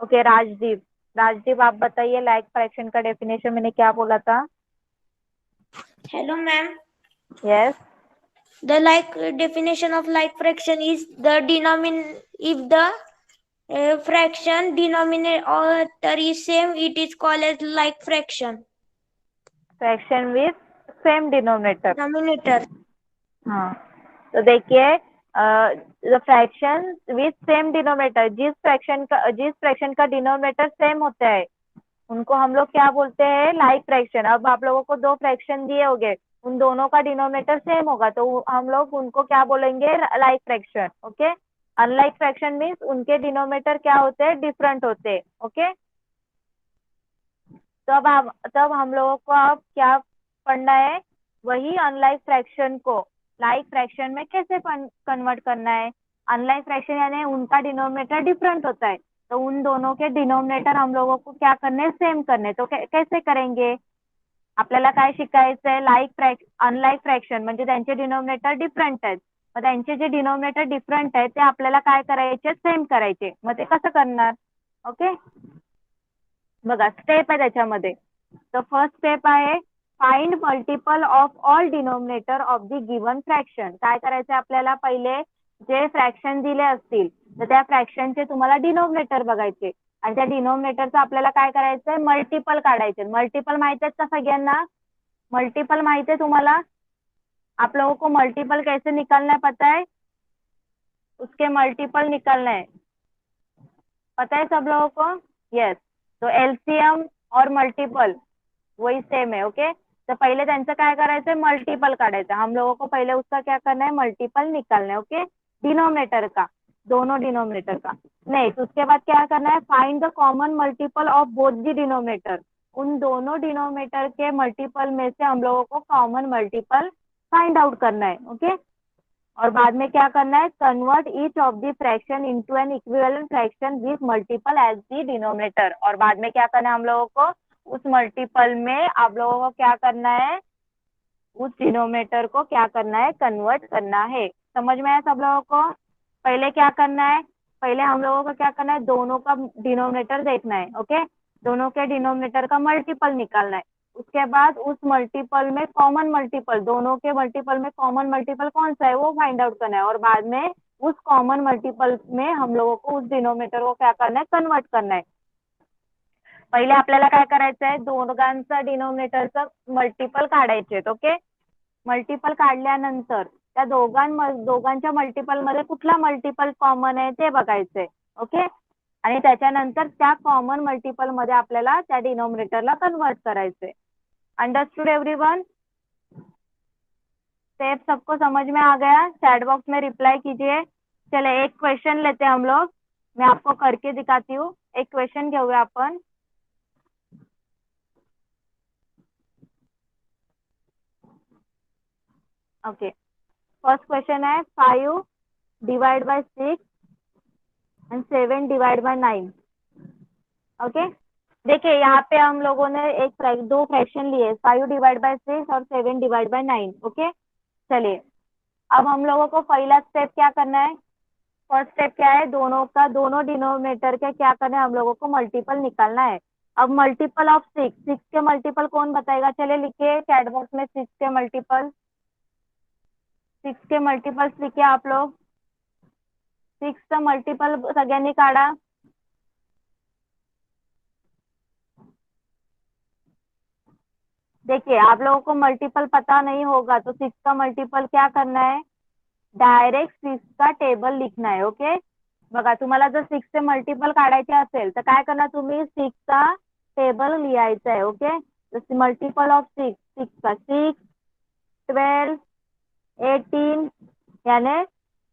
ओके, राजदीप. राजदीप आप बताइए लाइक फ्रैक्शन का डेफिनेशन मैंने क्या बोला था? Hello, ma'am. Yes The definition of like fraction is the if the fraction denominator is same, it is called as like fraction. Fraction with same denominator. Denominator. हाँ, तो देखिए फ्रैक्शन विथ सेम डिनोमिनेटर, जिस fraction का denominator same होता है उनको हम लोग क्या बोलते हैं? Like fraction. अब आप लोगों को दो फ्रैक्शन दिए होंगे, उन दोनों का डिनोमिनेटर सेम होगा तो हम लोग उनको क्या बोलेंगे? Like fraction. Okay, unlike fraction means उनके डिनोमिनेटर क्या होते हैं? डिफरेंट होते हैं। ओके, तब हम लोगों को अब क्या पढ़ना है? वही अनलाइक फ्रैक्शन को लाइक फ्रैक्शन में कैसे कन्वर्ट करना है। अनलाइक फ्रैक्शन यानी उनका डिनोमिनेटर डिफरेंट होता है, तो उन दोनों के डिनोमिनेटर हम लोगों को क्या करने? सेम करने। तो कैसे करेंगे? आपल्याला काय शिकायचं आहे? अनलाइक फ्रॅक्शन म्हणजे त्यांचे डिनोमिनेटर डिफरंट आहेत, मग त्यांचे जे डिनोमिनेटर डिफरंट आहेत ते आपल्याला काय करायचे? सेम करायचे। मग ते कसं करणार? ओके, बघा स्टेप आहे त्याच्यामध्ये। तर फर्स्ट स्टेप आहे find multiple of all denominator of the given fraction. काय करायचं आपल्याला? पहिले जे फ्रॅक्शन दिले असतील तर त्या फ्रॅक्शनचे तुम्हाला डिनोमिनेटर बघायचे आणि त्या डिनोमिनेटरचं आपल्याला काय करायचंय? मल्टिपल काढायचे। मल्टिपल माहित आहेत का सगळ्यांना? मल्टिपल माहित है तुम्हारा? आप लोगों को मल्टीपल कैसे निकालना है पता है? उसके मल्टीपल निकालना है, पता है सब लोगों को? यस, तो एलसीएम और मल्टीपल वही सेम है। ओके, तो पहले त्यांचं काय करायचं? मल्टीपल काढायचं। हम लोगों को पहले उसका क्या करना है? मल्टीपल निकालना है। ओके, डिनोमिनेटर का, दोनों डिनोमिनेटर का। नेक्स्ट उसके बाद क्या करना है? Find the common multiple of both the denominator. उन दोनों डिनोमिनेटर के मल्टीपल में से हम लोगों को कॉमन मल्टीपल फाइंड आउट करना है। ओके, और बाद में क्या करना है? Convert each of the fraction into an equivalent fraction with multiple as the denominator. और बाद में क्या करना है हम लोगों को? उस मल्टीपल में आप लोगों को क्या करना है? उस डिनोमिनेटर को क्या करना है? कन्वर्ट करना है। समझ में आया सब लोगों को? पहले क्या करना है? पहले हम लोगों को क्या करना है? दोनों का डिनोमिनेटर देखना है। ओके, दोनों के डिनोमिनेटर का मल्टीपल निकालना है। उसके बाद उस मल्टीपल में कॉमन मल्टीपल, दोनों के मल्टीपल में कॉमन मल्टीपल कौन सा है वो फाइंड आउट करना है। और बाद में उस कॉमन मल्टीपल में हम लोगों को उस डिनोमिनेटर को क्या करना है? कन्वर्ट करना है। पहिले आपल्याला काय करायचं आहे? दोघांचा डिनोमिनेटरचं मल्टिपल काढायचे। ओके, मल्टिपल काढल्यानंतर त्या दोघांच्या मल्टिपल मध्ये कुठला मल्टिपल कॉमन आहे ते बघायचंय। ओके, आणि त्याच्यानंतर त्या कॉमन मल्टिपल मध्ये आपल्याला त्या डिनोमिनेटरला कन्वर्ट करायचंय। Understood everyone? स्टेप सबको समझ में आ गया? चैट बॉक्स में रिप्लाई कीजिए। चले एक क्वेश्चन लेते हैं हम लोग, मैं आपको करके दिखाती हूँ। एक क्वेश्चन घेऊया आपण। ओके, फर्स्ट क्वेश्चन है 5 divide by 6 and 7 divide by 9। Okay, देखिए यहाँ पे हम लोगों ने दो फ्रैक्शन लिए, 5 डिवाइड बाय 6 और 7 डिवाइड बाय 9। ओके, चलिए अब हम लोगों को पहला स्टेप क्या करना है? फर्स्ट स्टेप क्या है? दोनों डिनोमिनेटर के क्या करना है? हम लोगों को मल्टीपल निकालना है। अब मल्टीपल ऑफ 6 के मल्टीपल कौन बताएगा? चलिए लिखिए चैट बॉक्स में 6 के मल्टीपल। 6 के मल्टीपल्स लिखिए आप लोग। 6 का मल्टीपल सगळ्यांनी काढा। देखिए आप लोगों को मल्टीपल पता नहीं होगा तो 6 का मल्टीपल क्या करना है? डायरेक्ट 6 का टेबल लिखना है। ओके, बघा तुम्हाला जर 6 चे मल्टीपल काढायचे असेल तर काय करणार तुम्ही? 6 का टेबल लिहायचा आहे। ओके, जसे मल्टीपल ऑफ 6 का 6, 12, 18 यानी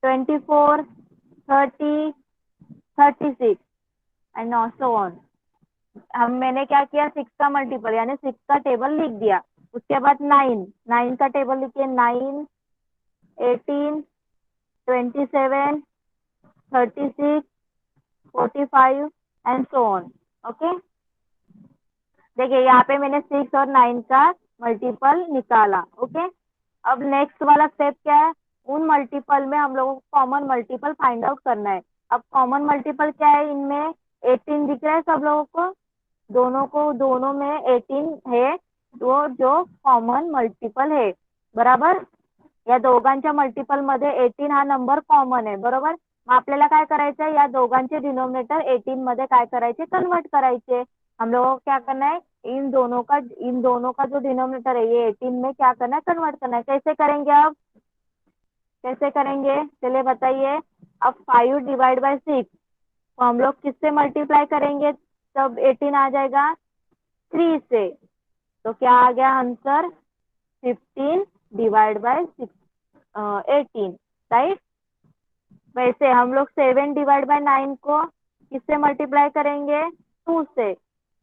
24, 30, 36 एंड सो ऑन। मैंने क्या किया? 6 का मल्टीपल यानी 6 का टेबल लिख दिया। उसके बाद 9 का टेबल लिखिए। 9, 18, 27, 36, 45 एंड सो ऑन। ओके, देखिए यहाँ पे मैंने 6 और 9 का मल्टीपल निकाला। ओके, अब नेक्स्ट वाला स्टेप क्या है? उन मल्टीपल में हम लोगों को कॉमन मल्टीपल फाइंड आउट करना है। अब कॉमन मल्टीपल क्या है? इनमें 18 दिख रहा है सब लोगों को? दोनों में 18 है, तो जो कॉमन मल्टिपल आहे, बरोबर. या दोघांच्या मल्टिपल मध्ये 18 हा नंबर कॉमन आहे, बरोबर. मग आपल्याला काय करायचं, या दोघांचे डिनोमिनेटर 18 मध्ये काय करायचे, कन्वर्ट करायचे. हम लोगों को क्या करना है, इन दोनों का जो डिनोमिनेटर है ये 18 में क्या करना है, कन्वर्ट करना है. कैसे करेंगे आप, कैसे करेंगे, चलिए बताइए. अब 5 डिवाइड बाय 6 तो हम लोग किससे मल्टीप्लाई करेंगे, तब 18 आ जाएगा, 3 से. तो क्या आ गया आंसर, 15 डिवाइड बाय 18, राइट. वैसे हम लोग 7 डिवाइड बाय 9 को किससे मल्टीप्लाई करेंगे, 2 से.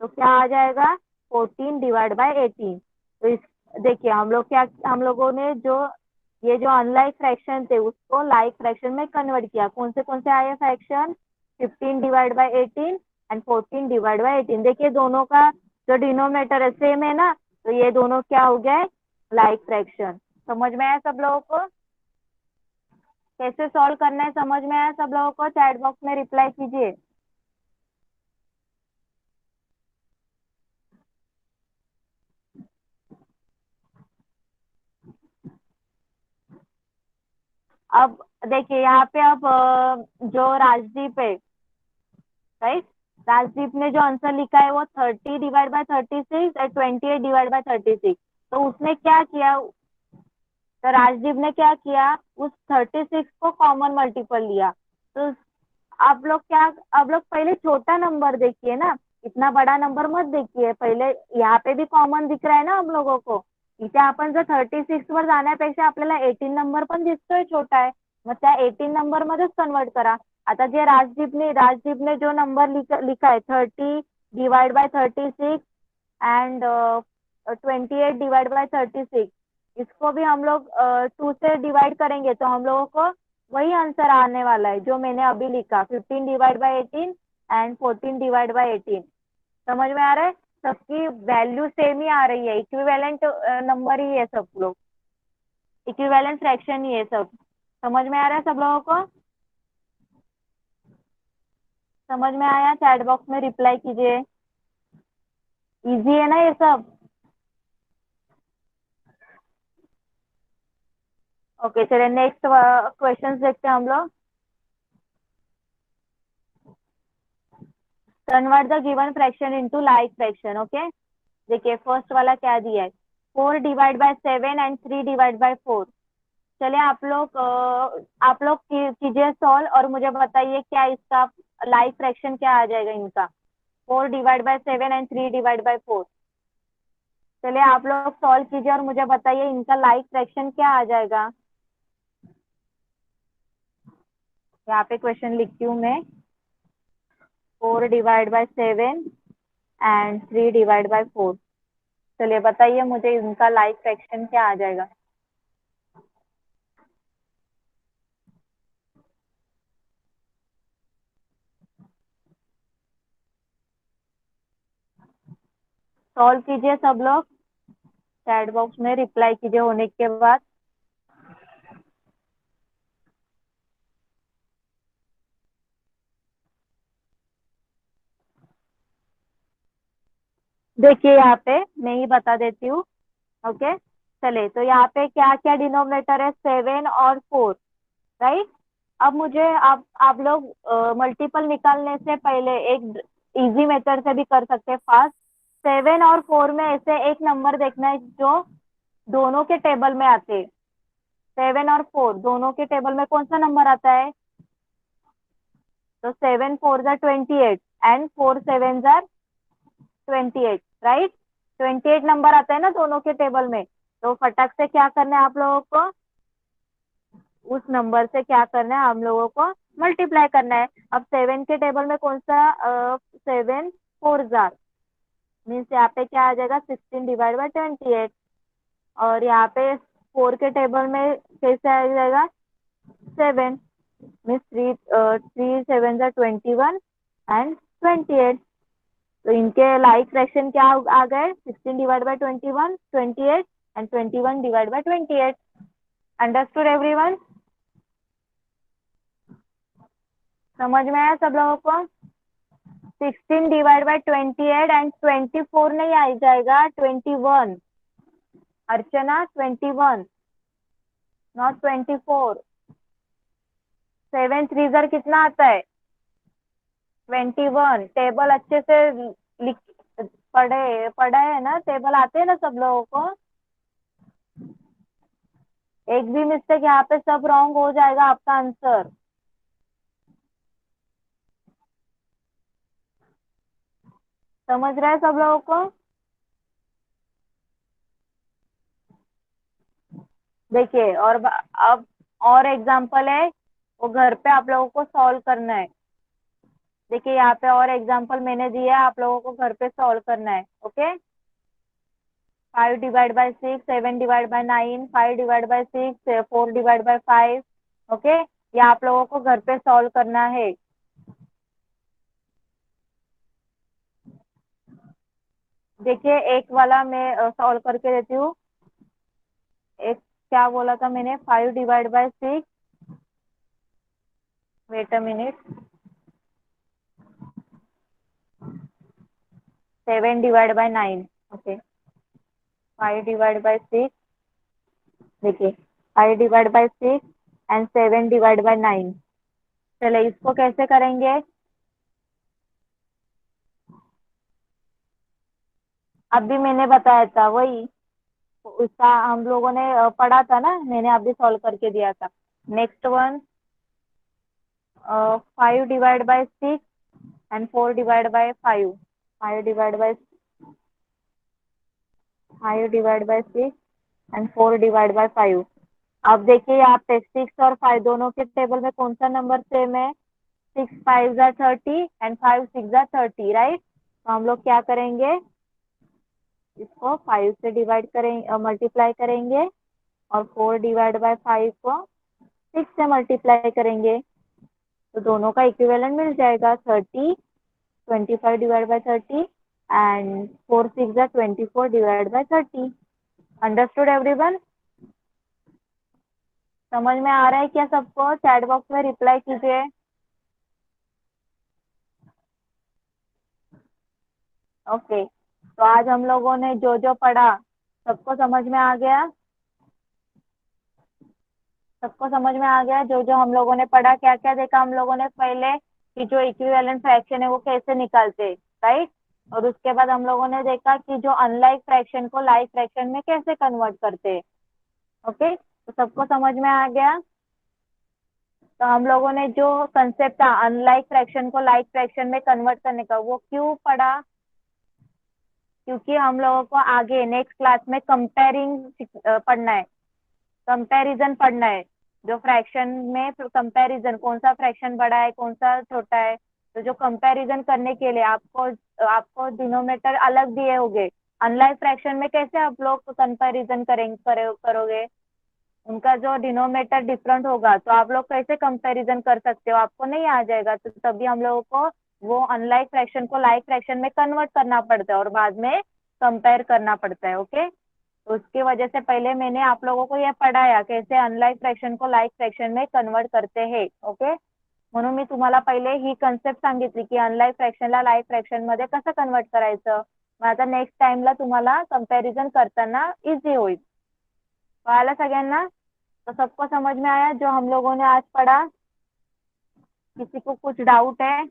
तो क्या आ जाएगा, 14 डिवाइड बाय 18. तो इस देखिए हम लोगों ने जो ये जो अनलाइक फ्रैक्शन थे उसको लाइक फ्रैक्शन में कन्वर्ट किया. कौन से आए fraction, 15 divide bye 18 and 14 divide by 18. देखिए दोनों का जो डिनोमिनेटर है सेम है ना, तो ये दोनों क्या हो गए, लाइक फ्रैक्शन. समझ में आया सब लोगों को, कैसे सॉल्व करना है समझ में आया सब लोगों को, चैट बॉक्स में रिप्लाई कीजिए. अब देखिए यहाँ पे अब जो राजदीप है, राइट, राजदीप ने जो आंसर लिखा है वो 30 डिवाइड बाय 36 और 28 डिवाइड बाय 36. तो उसने क्या किया, तो राजदीप ने क्या किया, उस 36 को कॉमन मल्टीपल लिया. तो आप लोग पहले छोटा नंबर देखिए ना, इतना बड़ा नंबर मत देखिए. पहिले यहाँ पे भी कॉमन दिख रहा है ना हम लोगों को, इथे आपण जर 36 वर जाण्यापेक्षा आपल्याला 18 नंबर पण दिसतोय छोटा आहे, मग त्या 18 नंबर मध्येच कन्वर्ट करा. आता जे राजदीपने जो नंबर लिखा है 30 divide by 36 and 28 divide by 36, इसको भी हम लोग 2 से डिवाइड करेंगे तो हम लोगों को वही आंसर आने वाला है जो मैंने अभी लिखा, 15 divide bye 18 and 14 divide by 18. समझ में आ रहा है, सबकी वैल्यू सेम ही आ रही है, इक्विवेलेंट नंबर ही है सब लोग, इक्विवेलेंट फ्रैक्शन ही है सब. समझ में आ रहा है सब लोगों को, समझ में आया, चैट बॉक्स में रिप्लाई कीजिए. इजी है ना ये सब. ओके चलिए नेक्स्ट क्वेश्चन देखते हैं हम लोग. Convert the given fraction into like fraction. Okay देखिए फर्स्ट वाला क्या दिया है, 4 divide by 7 and 3 divide by 4. चलिए आप लोग कीजिए सॉल्व और मुझे बताइए क्या इसका लाइक फ्रैक्शन क्या आ जाएगा इनका, 4 divide by 7 and 3 divide by 4. चलिए आप लोग सॉल्व कीजिए और मुझे बताइए इनका लाइक फ्रैक्शन क्या आ जाएगा. यहाँ पे क्वेश्चन लिखती हूँ मैं, 4 divide by 7 and 3 divide by 4. चलिए बताइए मुझे इनका लाइक फ्रैक्शन क्या आ जाएगा. सॉल्व कीजिए सब लोग, चैट बॉक्स में रिप्लाई कीजिए होने के बाद. देखिए यहाँ पे मैं ही बता देती हूँ. ओके चले, तो यहाँ पे क्या क्या डिनोमिनेटर है, 7 और 4, राइट. अब मुझे आप लोग मल्टीपल निकालने से पहले एक इजी मेथड से भी कर सकते हैं फास्ट. 7 और 4 में ऐसे एक नंबर देखना है जो दोनों के टेबल में आते हैं. 7 और 4 दोनों के टेबल में कौन सा नंबर आता है, तो 7 4 jar 28 and 4 7 jar 28, right. 28 number आता है ना दोनों के टेबल में. तो फटाक से क्या करना है आप लोगों को, उस नंबर से क्या करना है हम लोगों को, मल्टीप्लाई करना है. अब 7 के टेबल में कौन सा 7 4 जार मीन्स यहाँ पे क्या आ जाएगा, 16 डिवाइड बाय 28. और यहाँ पे 4 के टेबल में कैसे आ जाएगा, 7 मीन्स 3 7 जार 21 एंड 28. तो इनके लाइक फ्रैक्शन क्या आ गए, 16 divide by 21 28 and 21 divide by 28. Understood everyone, समझ में आया सब लोगों को. 16 डिवाइड बाय 28 एंड 24 नहीं आ जाएगा, 21। अर्चना 21, नॉट 24। 7 3 कितना आता है? 21। टेबल अच्छे से लिख पढ़े है ना? टेबल आते हैं ना सब लोगों को? एक भी मिस्टेक यहाँ पे सब रॉन्ग हो जाएगा आपका आंसर। समझ रहे हैं सब लोगों को? देखिए, अब और एग्जांपल है, वो घर पे आप लोगों को सॉल्व करना है। देखिए यहाँ पे और एग्जांपल मैंने दिया है, आप लोगों को घर पे सॉल्व करना है। Okay, 5 divide by 6, 7 divide by 9, 5 divide by 6, 4 divide by 5। Okay, ये आप लोगों को घर पे सॉल्व करना है। देखिए एक वाला मैं सॉल्व करके देती हूँ। एक क्या बोला था मैंने? 5 divide by 6, wait a minute, 7 divide by 9। Okay, 5 divide by 6, देखिए 5 divide by 6 and 7 divide by 9। चले इसको कैसे करेंगे? अभी मैंने बताया था वही, उसका हम लोगों ने पढ़ा था ना, मैंने अभी सॉल्व करके दिया था। Next one, 5 divide by 6 and 4 divide by 5। 5 divide by 6 and 4 divide by 5। अब देखिए यहाँ पे 6 और 5 दोनों के टेबल में कौन सा नंबर सेम है? 6 5 30 एंड 5 6 30, राइट? तो हम लोग क्या करेंगे, इसको 5 से डिवाइड करेंगे, मल्टीप्लाई करेंगे, और 4 डिवाइड बाय 5 को 6 से मल्टीप्लाई करेंगे, तो दोनों का इक्विवेलेंट मिल जाएगा 30। 25 divide by 30 and 4 6 24 divide by 30। Understood everyone? समझ में आ रहा है क्या सबको? चैट बॉक्स में रिप्लाई कीजिए। ओके, तो आज हम लोगों ने जो जो पढ़ा सबको समझ में आ गया? सबको समझ में आ गया जो जो हम लोगों ने पढ़ा? क्या क्या देखा हम लोगों ने? पहले कि जो इक्विवेलेंट फ्रैक्शन है वो कैसे निकालते, राइट? और उसके बाद हम लोगों ने देखा कि जो अनलाइक फ्रैक्शन को लाइक फ्रैक्शन में कैसे कन्वर्ट करते। ओके, तो सबको समझ में आ गया? तो हम लोगों ने जो कंसेप्ट था अनलाइक फ्रैक्शन को लाइक फ्रैक्शन में कन्वर्ट करने का, वो क्यों पढ़ा? क्योंकि हम लोगों को आगे नेक्स्ट क्लास में कंपेयरिंग पढ़ना है, कंपैरिजन पढ़ना है। जो फ्रैक्शन में कंपैरिजन, कौन सा फ्रैक्शन बड़ा है कौन सा छोटा है, तो जो कंपैरिजन करने के लिए आपको डिनोमिनेटर अलग दिए होंगे। अनलाइक फ्रैक्शन में कैसे आप लोग कंपैरिजन करोगे? उनका जो डिनोमिनेटर डिफरेंट होगा, तो आप लोग कैसे कंपैरिजन कर सकते हो? आपको नहीं आ जाएगा। तो तभी हम लोगों को वो अनलाइक फ्रैक्शन को लाइक फ्रैक्शन में कन्वर्ट करना पड़ता है और बाद में कंपेयर करना पड़ता है। ओके, तो उसकी वजह से पहले मैंने आप लोगों को यह पढ़ाया कैसे अनलाइक फ्रॅक्शन को लाइक फ्रॅक्शन में कन्वर्ट करते हैं। ओके, म्हणून मी तुम्हाला पहिले ही कन्सेप्ट सांगितली की अनलाइक फ्रॅक्शनला लाइक फ्रॅक्शन मध्ये कसं कन्वर्ट करायचं। मग आता नेक्स्ट टाइमला तुम्हाला कंपॅरिझन करताना इजी होईल। कळालं सगळ्यांना? तो सबको समझ में आया जो हम लोगों ने आज पढ़ा? किसी को कुछ डाउट है?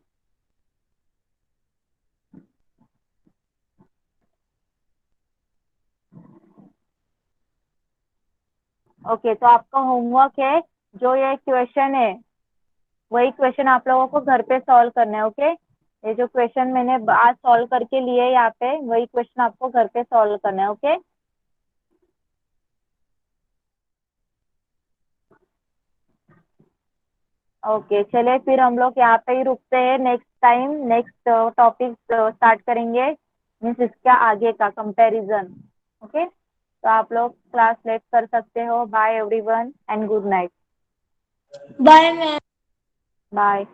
ओके, तो आपका होमवर्क है, जो ये क्वेश्चन है वही क्वेश्चन आप लोगों को घर पे सॉल्व करना है। ओके, ये जो क्वेश्चन मैंने आज सॉल्व करके लिए यहाँ पे, वही क्वेश्चन आपको घर पे सॉल्व करना है। ओके, ओके चलिए फिर हम लोग यहाँ पे ही रुकते हैं। Next time next topic start करेंगे, मीन्स इसका आगे का कंपैरिजन। ओके, तो आप लोग क्लास लेट कर सकते हो। Bye everyone and good night. Bye ma'am. Bye.